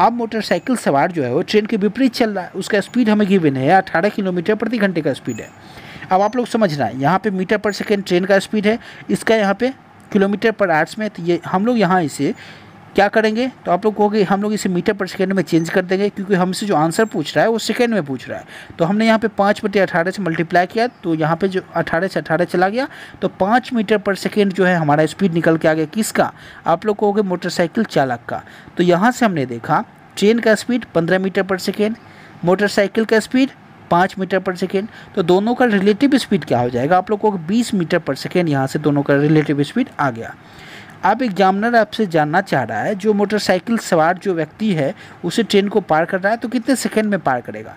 अब मोटरसाइकिल सवार जो है वो ट्रेन के विपरीत चल रहा है, उसका स्पीड हमें गिवन है 18 किलोमीटर प्रति घंटे का स्पीड है। अब आप लोग समझना है यहाँ पे मीटर पर सेकेंड ट्रेन का स्पीड है, इसका यहाँ पे किलोमीटर पर आवर्स में, तो ये हम लोग यहाँ इसे क्या करेंगे? तो आप लोग कहोगे हम लोग इसे मीटर पर सेकेंड में चेंज कर देंगे, क्योंकि हमसे जो आंसर पूछ रहा है वो सेकेंड में पूछ रहा है। तो हमने यहाँ पे 5/18 से मल्टीप्लाई किया, तो यहाँ पे जो 18 से 18 चला गया, तो 5 मीटर पर सेकेंड जो है हमारा स्पीड निकल के आ गया। किसका? आप लोग कहोगे मोटरसाइकिल चालक का। तो यहाँ से हमने देखा ट्रेन का स्पीड 15 मीटर पर सेकेंड, मोटरसाइकिल का स्पीड 5 मीटर पर सेकेंड, तो दोनों का रिलेटिव स्पीड क्या हो जाएगा? आप लोग को 20 मीटर पर सेकेंड यहाँ से दोनों का रिलेटिव स्पीड आ गया। अब एग्जामिनर आपसे जानना चाह रहा है जो मोटरसाइकिल सवार जो व्यक्ति है उसे ट्रेन को पार कर रहा है तो कितने सेकेंड में पार करेगा?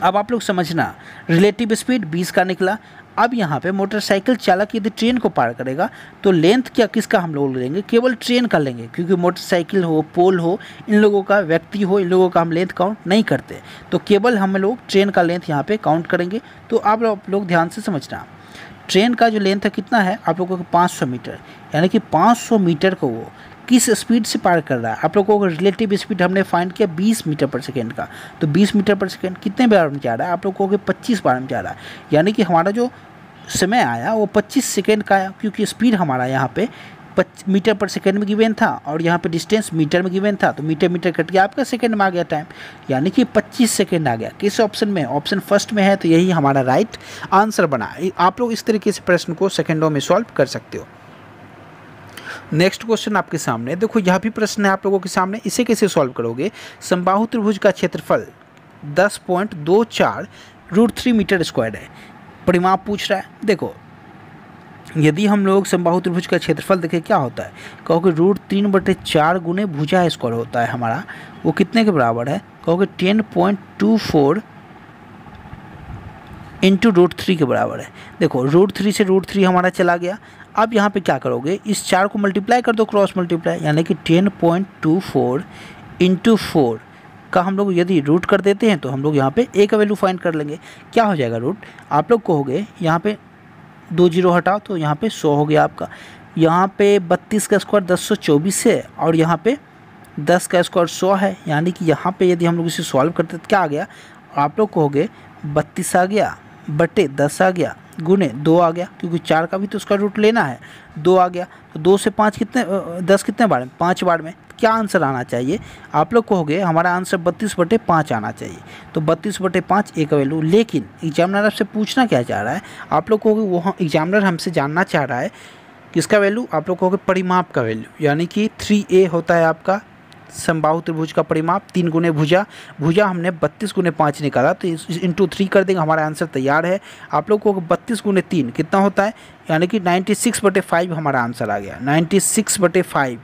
अब आप लोग समझना, रिलेटिव स्पीड 20 का निकला। अब यहाँ पे मोटरसाइकिल चालक यदि ट्रेन को पार करेगा तो लेंथ क्या किसका हम लोग लेंगे? केवल ट्रेन का लेंगे, क्योंकि मोटरसाइकिल हो पोल हो इन लोगों का, व्यक्ति हो इन लोगों का हम लेंथ काउंट नहीं करते, तो केवल हम लोग ट्रेन का लेंथ यहाँ पे काउंट करेंगे। तो आप लोग ध्यान से समझना, ट्रेन का जो लेंथ है कितना है? आप लोगों को 500 मीटर, यानी कि 500 मीटर को वो किस स्पीड से पार कर रहा है? आप लोगों को रिलेटिव स्पीड हमने फाइंड किया 20 मीटर पर सेकेंड का, तो 20 मीटर पर सेकेंड कितने बार में जा रहा है? आप लोगों को 25 बार में जा रहा है, यानी कि हमारा जो समय आया वो 25 सेकेंड का आया, क्योंकि स्पीड हमारा यहाँ पे मीटर पर सेकेंड में गिवन था और यहाँ पे डिस्टेंस मीटर में गिवन था, तो मीटर कट गया आपका सेकेंड में आ गया टाइम, यानी कि 25 सेकेंड आ गया। किस ऑप्शन में? ऑप्शन फर्स्ट में है, तो यही हमारा राइट आंसर बना। आप लोग इस तरीके से प्रश्न को सेकेंडों में सॉल्व कर सकते हो। नेक्स्ट क्वेश्चन आपके सामने देखो, यह भी प्रश्न है आप लोगों के सामने, इसे कैसे सॉल्व करोगे? समबाहु त्रिभुज का क्षेत्रफल 10.24 √3 मीटर स्क्वायर है। परिमाप पूछ रहा है। देखो यदि हम लोग समबाहु त्रिभुज का क्षेत्रफल देखें क्या होता है, कहोगे √3/4 गुने भुजा स्क्वायर होता है हमारा, वो कितने के बराबर है, कहोगे 10.24 इंटू √3 के बराबर है। देखो √3 से √3 हमारा चला गया। अब यहाँ पे क्या करोगे, इस 4 को मल्टीप्लाई कर दो, क्रॉस मल्टीप्लाई, यानी कि 10.24 इंटू 4 का हम लोग यदि रूट कर देते हैं तो हम लोग यहाँ पे a का वैल्यू फाइंड कर लेंगे। क्या हो जाएगा रूट, आप लोग कहोगे यहाँ पे 2 जीरो हटाओ तो यहाँ पे 100 हो गया आपका। यहाँ पे 32 का स्क्वायर 1024 है और यहाँ पे 10 का स्क्वायर 100 है, यानी कि यहाँ पे यदि हम लोग इसे सॉल्व करते तो क्या आ गया, आप लोग कहोगे 32 आ गया बटे 10 आ गया गुने 2 आ गया, क्योंकि 4 का भी तो उसका रूट लेना है। 2 आ गया तो 2 से 5 कितने, 10 कितने बार में, 5 बार में। क्या आंसर आना चाहिए, आप लोग कहोगे हमारा आंसर 32/5 आना चाहिए। तो 32/5 a का वैल्यू। लेकिन एग्जामिनर आपसे पूछना क्या चाह रहा है, आप लोग कहोगे वो एग्जामिनर हमसे जानना चाह रहा है किसका वैल्यू, आप लोग कहोगे परिमाप का वैल्यू, यानी कि 3a होता है आपका समबाहु त्रिभुज का परिमाप। 3 गुने भुजा, भुजा हमने 32 गुने 5 निकाला तो इंटू 3 कर देंगे, हमारा आंसर तैयार है। आप लोग को 32 गुने 3 कितना होता है, यानी कि 96/5 हमारा आंसर आ गया। 96/5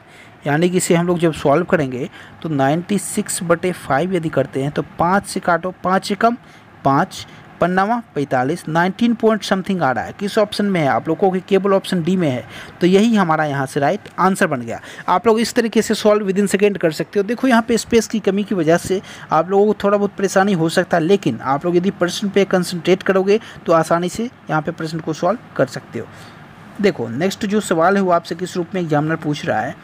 यानी कि इसे हम लोग जब सॉल्व करेंगे तो 96/5 यदि करते हैं तो 5 से काटो, 5 से कम 5, 45, 19 पॉइंट समथिंग आ रहा है। किस ऑप्शन में है, आप लोगों को केवल ऑप्शन डी में है, तो यही हमारा यहाँ से राइट आंसर बन गया। आप लोग इस तरीके से सॉल्व विद इन सेकेंड कर सकते हो। देखो यहाँ पे स्पेस की कमी की वजह से आप लोगों को थोड़ा बहुत परेशानी हो सकता है, लेकिन आप लोग यदि प्रश्न पे कंसंट्रेट करोगे तो आसानी से यहाँ पे प्रश्न को सॉल्व कर सकते हो। देखो नेक्स्ट जो सवाल है वो आपसे किस रूप में एग्जामिनर पूछ रहा है,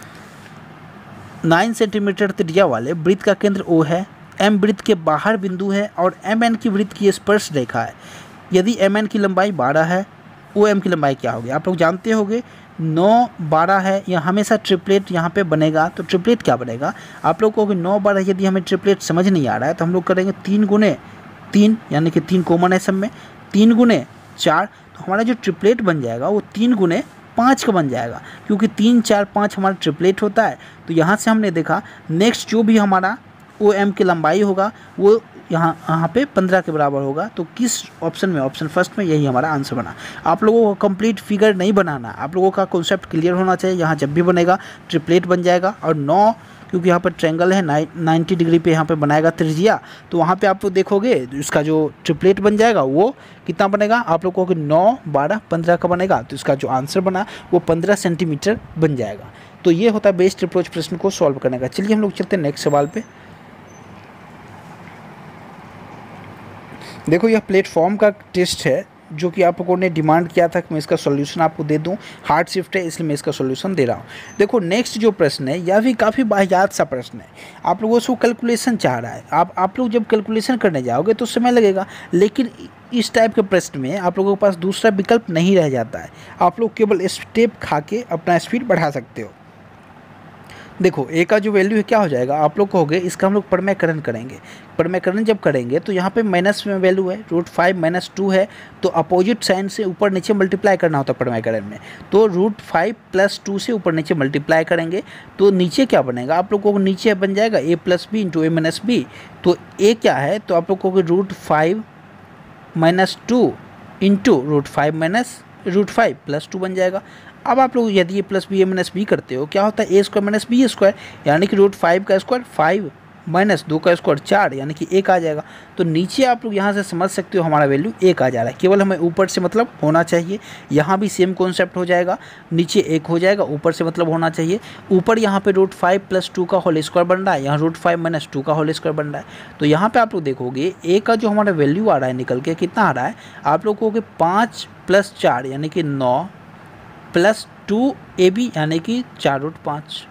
9 सेंटीमीटर त्रिज्या वाले वृत्त का केंद्र O है, M वृत्त के बाहर बिंदु है और MN की वृत्त की स्पर्श रेखा है। यदि MN की लंबाई 12 है, OM की लंबाई क्या होगी। आप लोग जानते होंगे 9, 12 है, यह हमेशा ट्रिपलेट यहाँ पे बनेगा। तो ट्रिपलेट क्या बनेगा, आप लोग कहोगे 9, 12, यदि हमें ट्रिपलेट समझ नहीं आ रहा है तो हम लोग करेंगे 3 गुने 3, यानी कि 3 कॉमन है सब में, 3 गुने 4, तो हमारा जो ट्रिपलेट बन जाएगा वो 3 गुने 5 का बन जाएगा, क्योंकि 3, 4, 5 हमारा ट्रिपलेट होता है। तो यहाँ से हमने देखा नेक्स्ट जो भी हमारा OM की लंबाई होगा वो यहाँ पे 15 के बराबर होगा। तो किस ऑप्शन में, ऑप्शन फर्स्ट में, यही हमारा आंसर बना। आप लोगों को कंप्लीट फिगर नहीं बनाना, आप लोगों का कॉन्सेप्ट क्लियर होना चाहिए। यहाँ जब भी बनेगा ट्रिपलेट बन जाएगा, और 9 क्योंकि यहाँ पर ट्रायंगल है 90 डिग्री पे यहाँ पे बनाएगा त्रिज्या, तो वहाँ पे आप लोग देखोगे इसका जो ट्रिपलेट बन जाएगा वो कितना बनेगा, आप लोगों को 9, 12, 15 का बनेगा। तो इसका जो आंसर बना वो 15 सेंटीमीटर बन जाएगा। तो ये होता है बेस्ट अप्रोच प्रश्न को सॉल्व करने का। चलिए हम लोग चलते हैं नेक्स्ट सवाल पे। देखो यह प्लेटफॉर्म का टेस्ट है जो कि आप लोगों ने डिमांड किया था कि मैं इसका सॉल्यूशन आपको दे दूं। हार्ड शिफ्ट है इसलिए मैं इसका सॉल्यूशन दे रहा हूं। देखो नेक्स्ट जो प्रश्न है यह भी काफ़ी वाहियात सा प्रश्न है। आप लोगों से कैलकुलेशन चाह रहा है। आप लोग जब कैलकुलेशन करने जाओगे तो समय लगेगा, लेकिन इस टाइप के प्रश्न में आप लोगों के पास दूसरा विकल्प नहीं रह जाता है। आप लोग केवल स्टेप खा के अपना स्पीड बढ़ा सकते हो। देखो ए का जो वैल्यू है क्या हो जाएगा, आप लोग कहोगे इसका हम लोग परमेयकरण करेंगे। परमेयकरण जब करेंगे तो यहाँ पे माइनस में वैल्यू है, √5 - 2 है, तो अपोजिट साइन से ऊपर नीचे मल्टीप्लाई करना होता है परमेयकरण में। तो √5 + 2 से ऊपर नीचे मल्टीप्लाई करेंगे तो नीचे क्या बनेगा, आप लोगों को नीचे बन जाएगा a + b × a - b। तो a क्या है, तो आप लोग कहोगे √5 - 2 × √5 + 2 बन जाएगा। अब आप लोग यदि a + b a - b करते हो क्या होता है, a² - b², यानी कि √5 का स्क्वायर 5 - 2 का स्क्वायर 4, यानी कि 1 आ जाएगा। तो नीचे आप लोग यहाँ से समझ सकते हो हमारा वैल्यू 1 आ जा रहा है। केवल हमें ऊपर से मतलब होना चाहिए। यहाँ भी सेम कॉन्सेप्ट हो जाएगा, नीचे 1 हो जाएगा, ऊपर से मतलब होना चाहिए। ऊपर यहाँ पे √5 + 2 का होल स्क्वायर बन रहा है, यहाँ √5 - 2 का होल स्क्वायर बन रहा है। तो यहाँ पे आप लोग देखोगे a का जो हमारा वैल्यू आ रहा है निकल के कितना आ रहा है, आप लोग कहोगे 5 + 4 यानी कि 9 + 2ab यानी कि 4√5।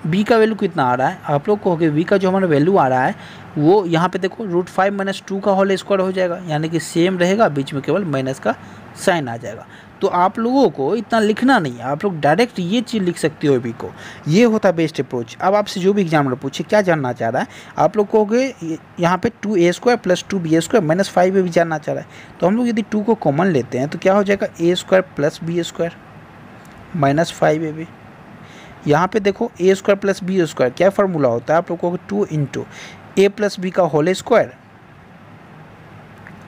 b का वैल्यू कितना आ रहा है, आप लोग कहोगे b का जो हमारा वैल्यू आ रहा है वो यहाँ पे देखो √5 - 2 का होल स्क्वायर हो जाएगा, यानी कि सेम रहेगा, बीच में केवल माइनस का साइन आ जाएगा। तो आप लोगों को इतना लिखना नहीं है, आप लोग डायरेक्ट ये चीज़ लिख सकते हो b को। ये होता है बेस्ट अप्रोच। अब आपसे जो भी एग्जामिनर पूछे क्या जानना चाह रहा है, आप लोग कहोगे यहाँ पे 2a² + 2b² - 5 भी जानना चाह रहा है। तो हम लोग यदि 2 को कॉमन लेते हैं तो क्या हो जाएगा, a² + b² - 5ab। यहाँ पे देखो a² + b² क्या फार्मूला होता है, आप लोग को 2 × a + b का होल स्क्वायर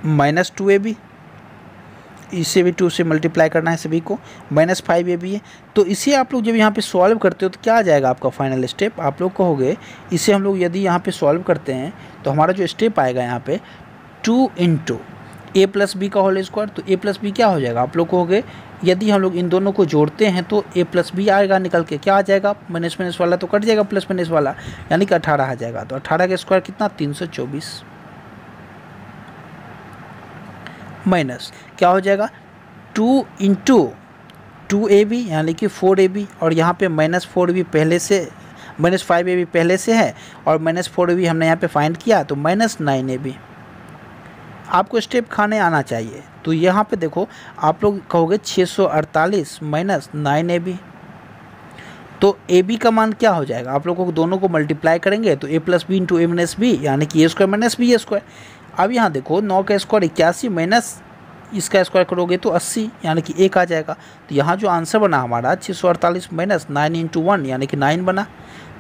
माइनस 2ab, इसे भी 2 से मल्टीप्लाई करना है सभी को, माइनस 5ab है। तो इसे आप लोग जब यहाँ पे सॉल्व करते हो तो क्या आ जाएगा आपका फाइनल स्टेप, आप लोग कहोगे इसे हम लोग यदि यहाँ पे सॉल्व करते हैं तो हमारा जो स्टेप आएगा यहाँ पे 2 इंटू a प्लस बी का होल स्क्वायर। तो a प्लस बी क्या हो जाएगा, आप लोग कहोगे यदि हम लोग इन दोनों को जोड़ते हैं तो a प्लस बी आएगा निकल के, क्या आ जाएगा, माइनस माइनस वाला तो कट जाएगा, प्लस माइनस वाला, यानी कि 18 आ जाएगा। तो 18 का स्क्वायर कितना, 324, माइनस क्या हो जाएगा 2 इंटू 2ab यानी कि 4ab, और यहाँ पे माइनस 4ab पहले से, माइनस 5ab पहले से है और माइनस 4ab हमने यहाँ पे फाइंड किया, तो माइनस 9ab। आपको स्टेप खाने आना चाहिए। तो यहाँ पे देखो आप लोग कहोगे 648 माइनस 9ab, तो ab का मान क्या हो जाएगा, आप लोगों को दोनों को मल्टीप्लाई करेंगे तो a plus B into a minus B यानी कि a square minus B square. अब यहाँ देखो 9 का स्क्वायर 81 माइनस इसका स्क्वायर करोगे तो 80 यानी कि 1 आ जाएगा। तो यहाँ जो आंसर बना हमारा 648 माइनस 9 इंटू 1 यानी कि 9 बना,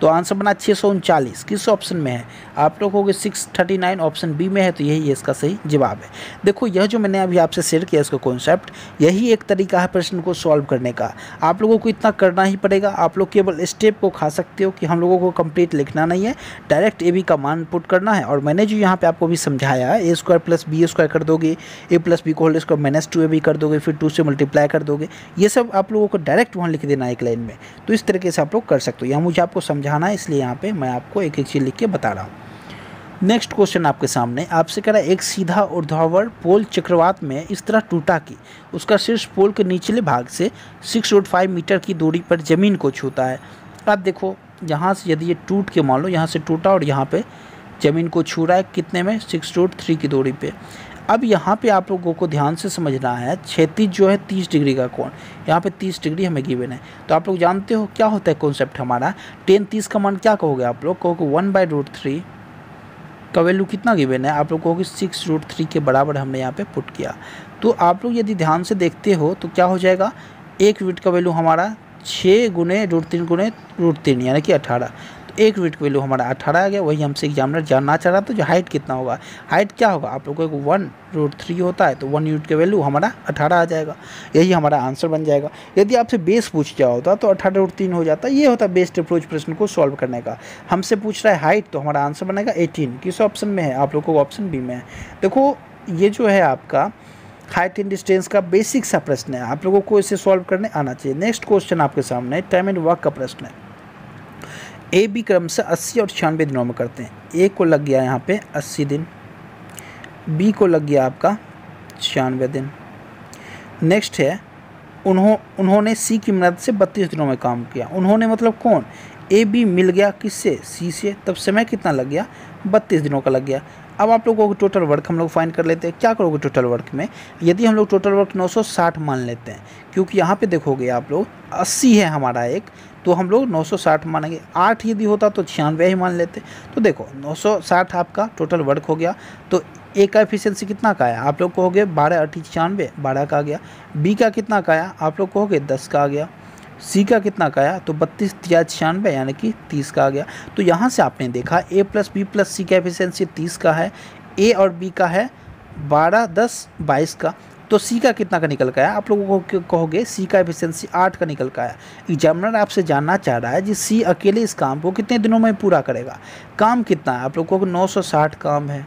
तो आंसर बना 639। किस ऑप्शन में है, आप लोग होगे 639 ऑप्शन बी में है, तो यही इसका सही जवाब है। देखो यह जो मैंने अभी आपसे शेयर किया इसका कॉन्सेप्ट, यही एक तरीका है प्रश्न को सॉल्व करने का। आप लोगों को इतना करना ही पड़ेगा, आप लोग केवल स्टेप को खा सकते हो कि हम लोगों को कंप्लीट लिखना नहीं है, डायरेक्ट ए बी का मान पुट करना है। और मैंने जो यहाँ पे आपको भी समझाया है, ए स्क्वायर प्लस बी स्क्वायर कर दोगे, ए प्लस बी को होल स्क्वायर माइनस 2ab कर दोगे, फिर 2 से मल्टीप्लाई कर दोगे, ये सब आप लोगों को डायरेक्ट वहाँ लिख देना है एक लाइन में। तो इस तरीके से आप लोग कर सकते हो, यहाँ मुझे आपको समझाना है इसलिए यहाँ पे मैं आपको एक एक चीज़ लिख के बता रहा हूँ। नेक्स्ट क्वेश्चन आपके सामने आपसे कह रहा है एक सीधा ऊर्ध्वाधर पोल चक्रवात में इस तरह टूटा कि उसका शीर्ष पोल के निचले भाग से 6.5 मीटर की दूरी पर जमीन को छूता है। अब देखो यहाँ से यदि ये टूट के मान लो यहाँ से टूटा और यहाँ पे ज़मीन को छू रहा है, कितने में 6.3 की दूरी पे। अब यहाँ पे आप लोगों को ध्यान से समझना है, क्षैतिज जो है 30 डिग्री का कोण, यहाँ पे 30 डिग्री हमें गिवन है। तो आप लोग जानते हो क्या होता है कॉन्सेप्ट हमारा, tan 30 का मान क्या कहोगे, आप लोग कहोगे 1/√3 का वैल्यू कितना गिवन है, आप लोग कहोगे 6√3 के बराबर हमने यहाँ पे पुट किया। तो आप लोग यदि ध्यान से देखते हो तो क्या हो जाएगा, 1 यूनिट का वैल्यू हमारा 6 गुने √3 यानी कि 18, तो 1 यूनिट का वैल्यू हमारा 18 आ गया। वही हमसे एग्जामिनर जानना चाह रहा था जो हाइट कितना होगा, हाइट क्या होगा, आप लोगों को 1√3 होता है तो 1 यूनिट का वैल्यू हमारा 18 आ जाएगा, यही हमारा आंसर बन जाएगा। यदि आपसे बेस पूछ जाओ होता तो 18√3 हो जाता। ये होता बेस्ट अप्रोच प्रश्न को सॉल्व करने का। हमसे पूछ रहा है हाइट, तो हमारा आंसर बनेगा 18। किस ऑप्शन में है, आप लोगों को ऑप्शन बी में है। देखो ये जो है आपका हाइट एंड डिस्टेंस का बेसिक सा प्रश्न है, आप लोगों को इसे सॉल्व करने आना चाहिए। नेक्स्ट क्वेश्चन आपके सामने टाइम एंड वर्क का प्रश्न है। ए बी क्रम से 80 और 96 दिनों में करते हैं। ए को लग गया यहाँ पे 80 दिन, बी को लग गया आपका 96 दिन। नेक्स्ट है उन्होंने सी की मदद से 32 दिनों में काम किया। उन्होंने मतलब कौन, ए बी मिल गया किससे, सी से, तब समय कितना लग गया, 32 दिनों का लग गया। अब आप लोगों को टोटल वर्क हम लोग फाइंड कर लेते हैं। क्या करोगे टोटल वर्क में, यदि हम लोग टोटल वर्क 960 मान लेते हैं, क्योंकि यहाँ पे देखोगे आप लोग 80 है हमारा एक, तो हम लोग 960 मानेंगे। 8 यदि होता तो 96 ही मान लेते। तो देखो 960 आपका टोटल वर्क हो गया। तो ए का एफिशिएंसी कितना का आया, आप लोग कहोगे 12 8 96, 12 का आ गया। बी का कितना का आया, आप लोग कहोगे 10 का आ गया। सी का कितना का आया, तो 32 3 96 यानी कि 30 का आ गया। तो यहाँ से आपने देखा ए प्लस बी प्लस सी का एफिशिएंसी 30 का है, ए और बी का है 12 10 22 का। तो सी का कितना का निकल का आया, आप लोगों को कहोगे सी का एफिशिएंसी 8 का निकल का आया। एग्जामिनर आपसे जानना चाह रहा है जी सी अकेले इस काम को कितने दिनों में पूरा करेगा, काम कितना है, आप लोगों को 960 काम है,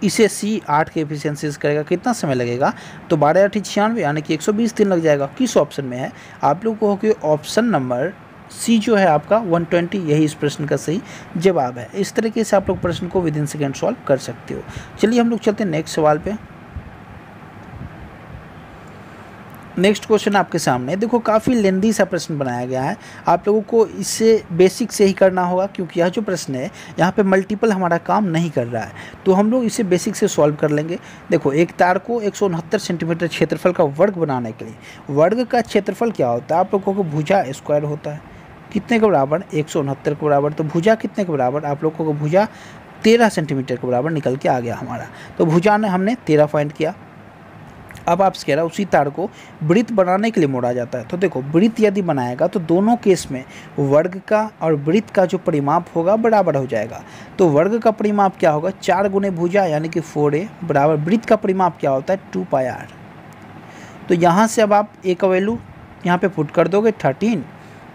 इसे सी 8 के एफिशिएंसी से करेगा, कितना समय लगेगा, तो 12 8 96 यानी कि 120 दिन लग जाएगा। किस ऑप्शन में है, आप लोग कहोगे ऑप्शन नंबर सी जो है आपका 120, यही इस प्रश्न का सही जवाब है। इस तरीके से आप लोग प्रश्न को विद इन सेकेंड सॉल्व कर सकते हो। चलिए हम लोग चलते हैं नेक्स्ट सवाल पे। नेक्स्ट क्वेश्चन आपके सामने देखो, काफ़ी लेंदी सा प्रश्न बनाया गया है, आप लोगों को इससे बेसिक से ही करना होगा, क्योंकि यह जो प्रश्न है यहाँ पे मल्टीपल हमारा काम नहीं कर रहा है, तो हम लोग इसे बेसिक से सॉल्व कर लेंगे। देखो एक तार को 169 सेंटीमीटर क्षेत्रफल का वर्ग बनाने के लिए, वर्ग का क्षेत्रफल क्या होता है, आप लोगों को भुजा स्क्वायर होता है, कितने के बराबर, 169 के बराबर। तो भुजा कितने के बराबर, आप लोगों को भुजा 13 सेंटीमीटर के बराबर निकल के आ गया हमारा। तो भुजा ने हमने 13 फाइंड किया। अब आपसे कह रहा है उसी तार को वृत्त बनाने के लिए मोड़ा जाता है। तो देखो वृत्त यदि बनाएगा तो दोनों केस में वर्ग का और वृत्त का जो परिमाप होगा बराबर हो जाएगा। तो वर्ग का परिमाप क्या होगा 4 गुने भुजा यानी कि 4a बराबर वृत्त का परिमाप क्या होता है 2πr। तो यहाँ से अब आप a का वैल्यू यहाँ पे पुट कर दोगे 13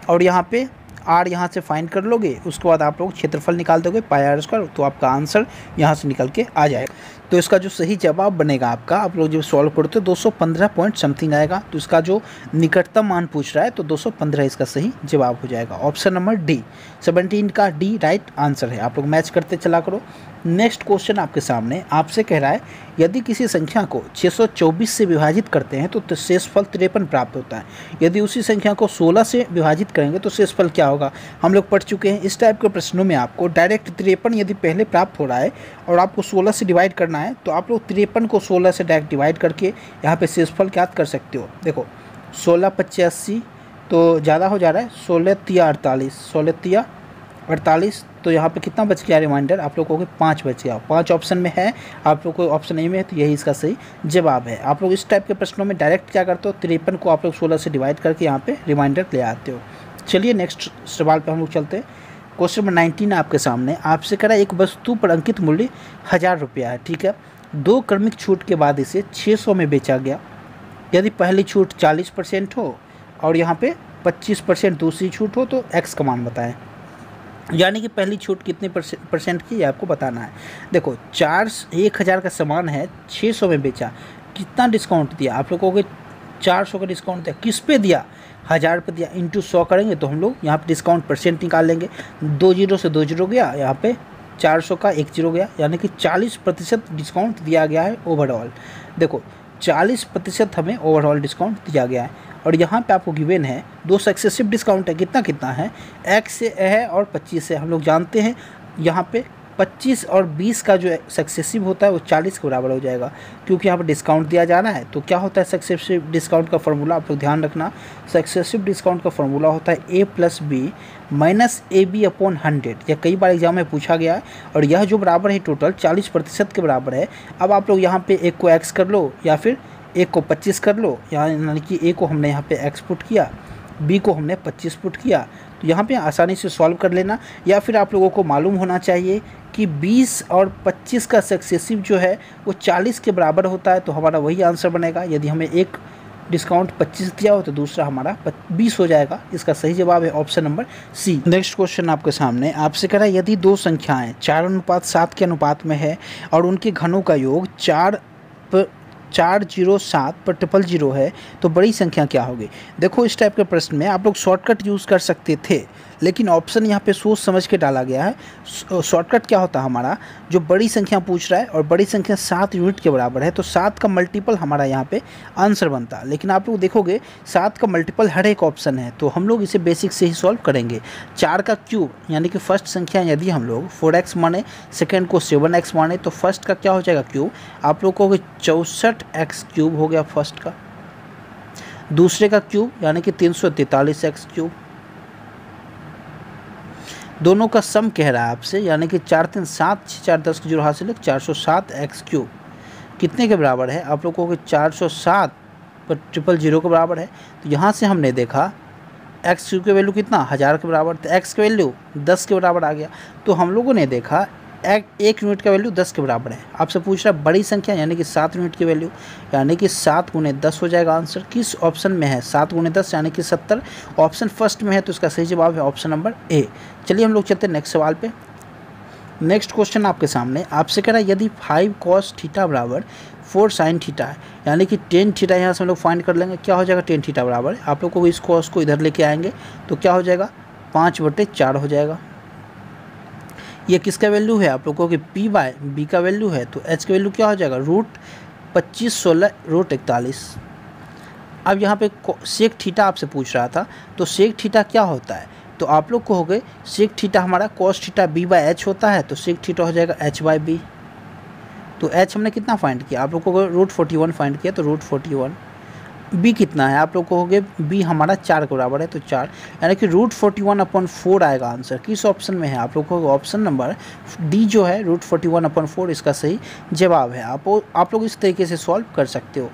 और यहाँ पे r यहाँ से फाइंड कर लोगे। उसके बाद आप लोग क्षेत्रफल निकाल दोगे πr², तो आपका आंसर यहाँ से निकल के आ जाएगा। तो इसका जो सही जवाब बनेगा आपका, आप लोग जब सॉल्व करते हो 215 पॉइंट समथिंग आएगा। तो इसका जो निकटतम मान पूछ रहा है तो 215 इसका सही जवाब हो जाएगा। ऑप्शन नंबर डी 17 का डी राइट आंसर है। आप लोग मैच करते चला करो। नेक्स्ट क्वेश्चन आपके सामने आपसे कह रहा है यदि किसी संख्या को 624 से विभाजित करते हैं तो शेषफल 53 प्राप्त होता है। यदि उसी संख्या को 16 से विभाजित करेंगे तो शेषफल क्या होगा, हम लोग पढ़ चुके हैं। इस टाइप के प्रश्नों में आपको डायरेक्ट 53 यदि पहले प्राप्त हो रहा है और आपको 16 से डिवाइड करना है तो आप लोग 53 को 16 से डायरेक्ट डिवाइड करके यहाँ पे शेषफल क्या कर सकते हो। देखो 16 25 80 तो ज़्यादा हो जा रहा है, 16 तिया 48, 16 तिया 48, तो यहाँ पे कितना बच गया रिमाइंडर, आप लोग को 5 बच गया। 5 ऑप्शन में है, आप लोग को ऑप्शन ए में है, तो यही इसका सही जवाब है। आप लोग इस टाइप के प्रश्नों में डायरेक्ट क्या करते हो 53 को आप लोग 16 से डिवाइड करके यहाँ पे रिमाइंडर ले आते हो। चलिए नेक्स्ट सवाल पे हम लोग चलते हैं। क्वेश्चन नंबर 19 आपके सामने आपसे कह रहा है एक वस्तु पर अंकित मूल्य 1000 रुपया है, ठीक है। 2 क्रमिक छूट के बाद इसे 600 में बेचा गया। यदि पहली छूट 40% हो और यहाँ पे 25% दूसरी छूट हो तो एक्स का मान बताएं। यानी कि पहली छूट कितने परसेंट की आपको बताना है। देखो 1000 का सामान है 600 में बेचा, कितना डिस्काउंट दिया आप लोगों को 400 का डिस्काउंट दिया। किस पे दिया 1000 पे दिया, इंटू 100 करेंगे तो हम लोग यहाँ पे डिस्काउंट परसेंट निकाल लेंगे। 2 जीरो से 2 जीरो गया, यहाँ पे 400 का 1 जीरो गया, यानी कि 40% डिस्काउंट दिया गया है ओवरऑल। देखो 40% हमें ओवरऑल डिस्काउंट दिया गया है। और यहाँ पे आपको गिवन है 2 सक्सेसिव डिस्काउंट है, कितना कितना है x से है और 25 से। हम लोग जानते हैं यहाँ पे 25 और 20 का जो सक्सेसिव होता है वो 40 के बराबर हो जाएगा, क्योंकि यहाँ पर डिस्काउंट दिया जाना है। तो क्या होता है सक्सेसिव डिस्काउंट का फॉर्मूला, आप लोग ध्यान रखना। सक्सेसिव डिस्काउंट का फॉर्मूला होता है a + b माइनस AB/100। यह कई बार एग्जाम में पूछा गया है और यह जो बराबर है टोटल 40% के बराबर है। अब आप लोग यहाँ पे एक को x कर लो या फिर एक को 25 कर लो, यानी कि a को हमने यहाँ पे x पुट किया, b को हमने 25 पुट किया। तो यहाँ पे आसानी से सॉल्व कर लेना। या फिर आप लोगों को मालूम होना चाहिए कि 20 और 25 का सक्सेसिव जो है वो 40 के बराबर होता है, तो हमारा वही आंसर बनेगा। यदि हमें एक डिस्काउंट 25 दिया हो तो दूसरा हमारा 20 हो जाएगा। इसका सही जवाब है option number C. Next question आपके सामने आपसे कह रहा है यदि 2 संख्याएं 4:7 के अनुपात में है और उनके घनों का योग 407 पर 000 है तो बड़ी संख्या क्या होगी। देखो इस टाइप के प्रश्न में आप लोग शॉर्टकट यूज़ कर सकते थे, लेकिन ऑप्शन यहाँ पे सोच समझ के डाला गया है। शॉर्टकट क्या होता है हमारा, जो बड़ी संख्या पूछ रहा है और बड़ी संख्या 7 यूनिट के बराबर है तो 7 का मल्टीपल हमारा यहाँ पे आंसर बनता। लेकिन आप लोग देखोगे 7 का मल्टीपल हर एक ऑप्शन है, तो हम लोग इसे बेसिक से ही सॉल्व करेंगे। 4 का क्यूब यानी कि फर्स्ट संख्या यदि हम लोग 4x माने, सेकेंड को 7x माने, तो फर्स्ट का क्या हो जाएगा क्यूब, आप लोग को 64x क्यूब हो गया फर्स्ट का। दूसरे का क्यूब यानी कि 343x क्यूब। दोनों का सम कह रहा है आपसे, यानी कि 4 3 7 6 4 10 के 0 हासिल 407x क्यूब कितने के बराबर है, आप लोगों को 407 पर 000 के बराबर है। तो यहाँ से हमने देखा x क्यूब की वैल्यू कितना 1000 के बराबर, तो x की वैल्यू 10 के बराबर आ गया। तो हम लोगों ने देखा एक यूनिट का वैल्यू 10 के बराबर है। आपसे पूछ रहा है बड़ी संख्या यानी कि 7 यूनिट की वैल्यू, यानी कि 7 × 10 हो जाएगा आंसर। किस ऑप्शन में है 7 × 10 यानी कि 70, ऑप्शन फर्स्ट में है, तो इसका सही जवाब है ऑप्शन नंबर ए। चलिए हम लोग चलते हैं नेक्स्ट सवाल पे। नेक्स्ट क्वेश्चन आपके सामने आपसे कह रहा है यदि 5 cos थीटा बराबर 4 sin थीटा है, यानी कि 10 थीटा यहाँ से हम लोग फाइंड कर लेंगे। क्या हो जाएगा 10 थीटा बराबर, आप लोग को इस cos को इधर लेके आएंगे तो क्या हो जाएगा 5/4 हो जाएगा। ये किसका वैल्यू है, आप लोगों को p/b का वैल्यू है, तो h का वैल्यू क्या हो जाएगा √25 16 √41। अब यहाँ पे सेक थीटा आपसे पूछ रहा था, तो सेक थीटा क्या होता है, तो आप लोग कहोगे सेक थीटा हमारा cos थीटा b/h होता है, तो सेक थीटा हो जाएगा h/b। तो h हमने कितना फाइंड किया, आप लोग को √41 फाइंड किया, तो √41। b कितना है, आप लोग कहोगे b हमारा 4 के बराबर है, तो 4, यानी कि √41/4 आएगा आंसर। किस ऑप्शन में है, आप लोग को ऑप्शन नंबर डी जो है √41/4 इसका सही जवाब है। आप लोग इस तरीके से सॉल्व कर सकते हो।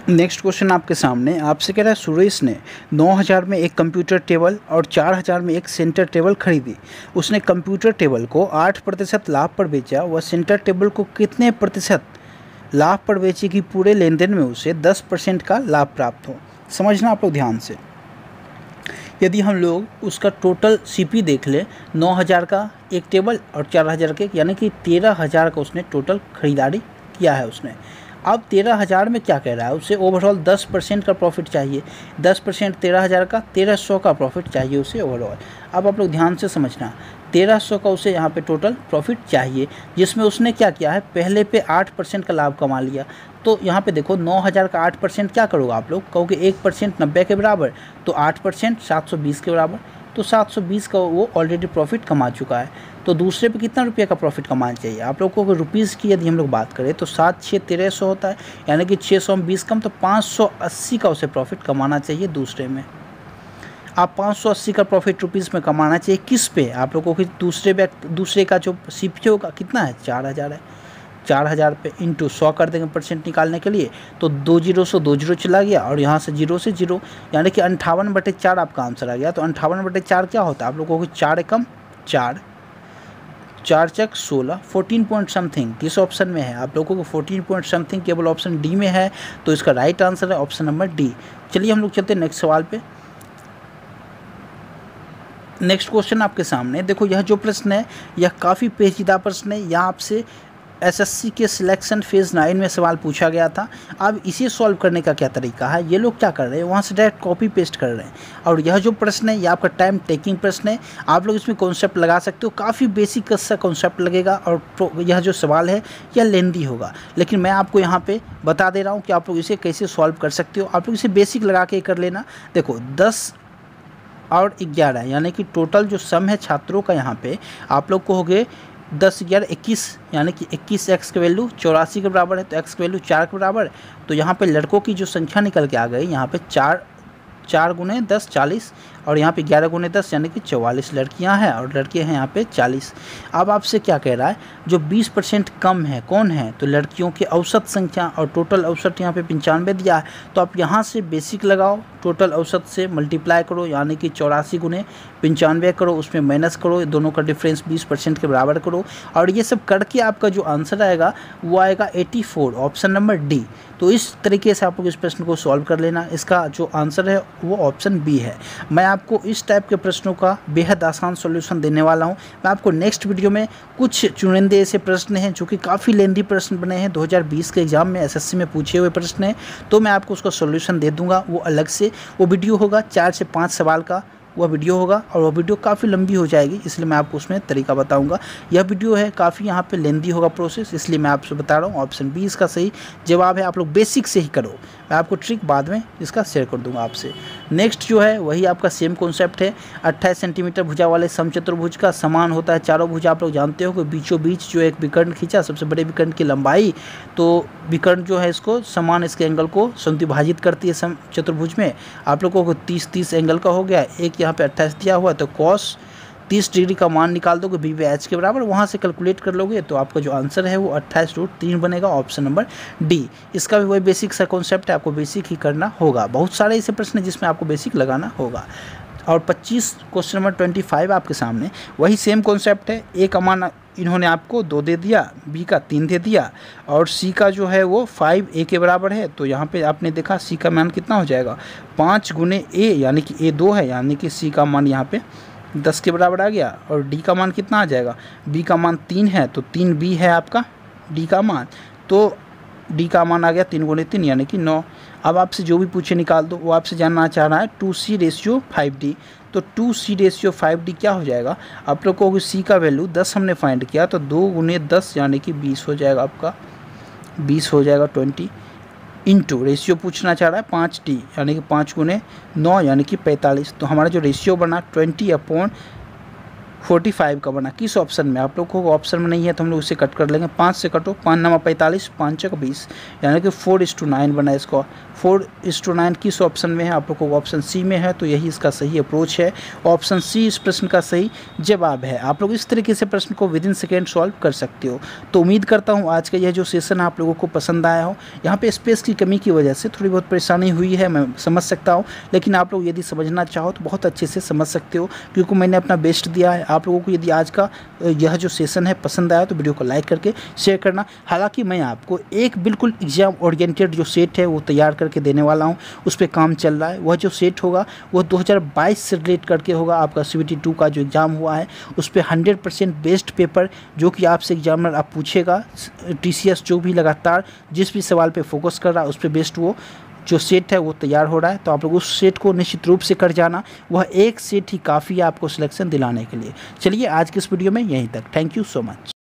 नेक्स्ट क्वेश्चन आपके सामने आपसे कह रहा है सुरेश ने 9,000 में एक कंप्यूटर टेबल और 4,000 में एक सेंटर टेबल खरीदी। उसने कंप्यूटर टेबल को 8% लाभ पर बेचा। वह सेंटर टेबल को कितने प्रतिशत लाभ पर बेचे कि पूरे लेन देन में उसे 10% का लाभ प्राप्त हो। समझना आप लोग ध्यान से। यदि हम लोग उसका टोटल सीपी देख लें, 9,000 का एक टेबल और 4,000 के, यानी कि 13,000 का उसने टोटल खरीदारी किया है उसने। अब 13,000 में क्या कह रहा है, उसे ओवरऑल 10% का प्रॉफिट चाहिए। 10% 13,000 का 1,300 का प्रॉफिट चाहिए उसे ओवरऑल। अब आप लोग ध्यान से समझना, 1,300 का उसे यहाँ पे टोटल प्रॉफिट चाहिए, जिसमें उसने क्या किया है, पहले पे 8% का लाभ कमा लिया। तो यहाँ पे देखो 9,000 का 8% क्या करोगे आप लोग, कहोगे 1% 90 के बराबर, तो 8% 720 के बराबर, तो 720 का वो ऑलरेडी प्रॉफिट कमा चुका है। तो दूसरे पे कितना रुपये का प्रॉफिट कमाना चाहिए आप लोग को। अगर रुपीज़ की यदि हम लोग बात करें तो 7 6 1300 होता है, यानी कि 600 में 20 कम, तो 580 का उसे प्रॉफिट कमाना चाहिए दूसरे में। आप 580 का प्रॉफिट रुपीज़ में कमाना चाहिए किस पे, आप लोगों को दूसरे का जो सीपीओ होगा कितना है, 4,000 है। 4,000 पे इंटू 100 कर देंगे परसेंट निकालने के लिए, तो 2 जीरो से 2 जीरो चला गया और यहाँ से 0 से 0, यानी कि 58/4 आपका आंसर आ गया। तो 58/4 क्या होता है आप लोगों को, 4 एकम 4, 4 चक 16, 14 पॉइंट समथिंग किस ऑप्शन में है आप लोगों को, 14 पॉइंट समथिंग केवल ऑप्शन डी में है। तो इसका राइट आंसर है ऑप्शन नंबर डी। चलिए हम लोग चलते हैं नेक्स्ट सवाल पे। नेक्स्ट क्वेश्चन आपके सामने देखो, यह जो प्रश्न है यह काफ़ी पेचीदा प्रश्न है। यह आपसे एसएससी के सिलेक्शन फेज़ 9 में सवाल पूछा गया था। अब इसे सॉल्व करने का क्या तरीका है, ये लोग क्या कर रहे हैं, वहाँ से डायरेक्ट कॉपी पेस्ट कर रहे हैं। और यह जो प्रश्न है यह आपका टाइम टेकिंग प्रश्न है। आप लोग इसमें कॉन्सेप्ट लगा सकते हो, काफ़ी बेसिक सा कॉन्सेप्ट लगेगा। और यह जो सवाल है यह लेंदी होगा, लेकिन मैं आपको यहाँ पर बता दे रहा हूँ कि आप लोग इसे कैसे सॉल्व कर सकते हो। आप लोग इसे बेसिक लगा के कर लेना। देखो 10 और 11, यानी कि टोटल जो सम है छात्रों का यहाँ पे आप लोग को हो गए 10 11 21, यानी कि 21 एक्स की वैल्यू 84 के बराबर है, तो एक्स की वैल्यू 4 के बराबर है। तो यहाँ पे लड़कों की जो संख्या निकल के आ गई, यहाँ पे 4 गुने 10 40, और यहाँ पे 11 गुने 10 यानी कि 44 लड़कियाँ हैं और लड़के हैं यहाँ पे 40। अब आपसे क्या कह रहा है, जो 20% कम है कौन है, तो लड़कियों की औसत संख्या, और टोटल औसत यहाँ पे 95 दिया है। तो आप यहाँ से बेसिक लगाओ, टोटल औसत से मल्टीप्लाई करो, यानी कि 84 गुने 95 करो, उसमें माइनस करो, दोनों का डिफरेंस 20% के बराबर करो, और ये सब करके आपका जो आंसर आएगा वो आएगा 84, ऑप्शन नंबर डी। तो इस तरीके से आप लोग इस प्रश्न को सॉल्व कर लेना। इसका जो आंसर है वो ऑप्शन बी है। मैं आपको इस टाइप के प्रश्नों का बेहद आसान सॉल्यूशन देने वाला हूं। मैं आपको नेक्स्ट वीडियो में कुछ चुनिंदे ऐसे प्रश्न हैं जो कि काफ़ी लेंथी प्रश्न बने हैं, 2020 के एग्जाम में एसएससी में पूछे हुए प्रश्न हैं, तो मैं आपको उसका सॉल्यूशन दे दूंगा। वो अलग से वो वीडियो होगा, 4 से 5 सवाल का वह वीडियो होगा, और वह वीडियो काफ़ी लंबी हो जाएगी, इसलिए मैं आपको उसमें तरीका बताऊंगा। यह वीडियो है काफ़ी यहाँ पे लेंदी होगा प्रोसेस, इसलिए मैं आपसे बता रहा हूँ ऑप्शन बी इसका सही जवाब है। आप लोग बेसिक से ही करो, मैं आपको ट्रिक बाद में इसका शेयर कर दूंगा आपसे। नेक्स्ट जो है वही आपका सेम कॉन्सेप्ट है। 28 सेंटीमीटर भुजा वाले समचतुर्भुज का समान होता है चारों भुजा। आप लोग जानते हो कि बीचों बीच जो एक विकर्ण खींचा, सबसे बड़े विकर्ण की लंबाई, तो विकर्ण जो है इसको समान, इसके एंगल को समद्विभाजित करती है समचतुर्भुज में। आप लोगों को 30 एंगल का हो गया, एक यहाँ पे 28 दिया हुआ, तो कॉस 30 डिग्री का मान निकाल दोगे बी बाई एच के बराबर, वहाँ से कैलकुलेट कर लोगे तो आपका जो आंसर है वो 28√3 बनेगा, ऑप्शन नंबर डी। इसका भी वही बेसिक सा कॉन्सेप्ट है, आपको बेसिक ही करना होगा। बहुत सारे ऐसे प्रश्न हैं जिसमें आपको बेसिक लगाना होगा। और 25 क्वेश्चन नंबर 25 आपके सामने वही सेम कॉन्सेप्ट है। ए का मान इन्होंने आपको 2 दे दिया, बी का 3 दे दिया, और सी का जो है वो 5 ए के बराबर है। तो यहाँ पे आपने देखा सी का मान कितना हो जाएगा, 5 गुने ए, यानी कि ए 2 है, यानी कि सी का मान यहाँ पे 10 के बराबर आ गया। और डी का मान कितना आ जाएगा, बी का मान 3 है, तो 3 बी है आपका डी का मान, तो डी का मान आ गया 3 गुने 3 यानी कि 9। अब आपसे जो भी पूछे निकाल दो। वो आपसे जानना चाह रहा है 2c/5d, तो 2c/5d क्या हो जाएगा, आप लोग को सी का वैल्यू 10 हमने फाइंड किया, तो 2 गुने 10 यानी कि 20 हो जाएगा, आपका 20 हो जाएगा 20, इंटू रेशियो पूछना चाह रहा है 5d, यानी कि 5 गुने 9 यानी कि 45। तो हमारा जो रेशियो बना 20/, 45 का बना। किस ऑप्शन में? आप लोग को ऑप्शन में नहीं है तो हम लोग इसे कट कर लेंगे। 5 से कटो, 5 9 45, 5 6 20, यानी कि 4:9 बना इसको। 4:9 किस ऑप्शन में है? आप लोग को ऑप्शन सी में है, तो यही इसका सही अप्रोच है। ऑप्शन सी इस प्रश्न का सही जवाब है। आप लोग इस तरीके से प्रश्न को विदिन सेकेंड सॉल्व कर सकते हो। तो उम्मीद करता हूँ आज का यह जो सेशन आप लोगों को पसंद आया हो। यहाँ पे स्पेस की कमी की वजह से थोड़ी बहुत परेशानी हुई है, मैं समझ सकता हूँ, लेकिन आप लोग यदि समझना चाहो तो बहुत अच्छे से समझ सकते हो, क्योंकि मैंने अपना बेस्ट दिया है। आप लोगों को यदि आज का यह जो सेशन है पसंद आया तो वीडियो को लाइक करके शेयर करना। हालांकि मैं आपको एक बिल्कुल एग्जाम ओरिएंटेड जो सेट है वो तैयार करके देने वाला हूँ, उस पर काम चल रहा है। वह जो सेट होगा वो 2022 से रिलेट करके होगा। आपका CBT 2 का जो एग्ज़ाम हुआ है उस पर 100% बेस्ट पेपर जो कि आपसे एग्जामिनर आप पूछेगा, TCS जो भी लगातार जिस भी सवाल पे फोकस कर रहा है उस पर बेस्ट वो जो सेट है वो तैयार हो रहा है। तो आप लोग उस सेट को निश्चित रूप से कर जाना, वह एक सेट ही काफ़ी है आपको सिलेक्शन दिलाने के लिए। चलिए आज की इस वीडियो में यहीं तक। Thank you so much.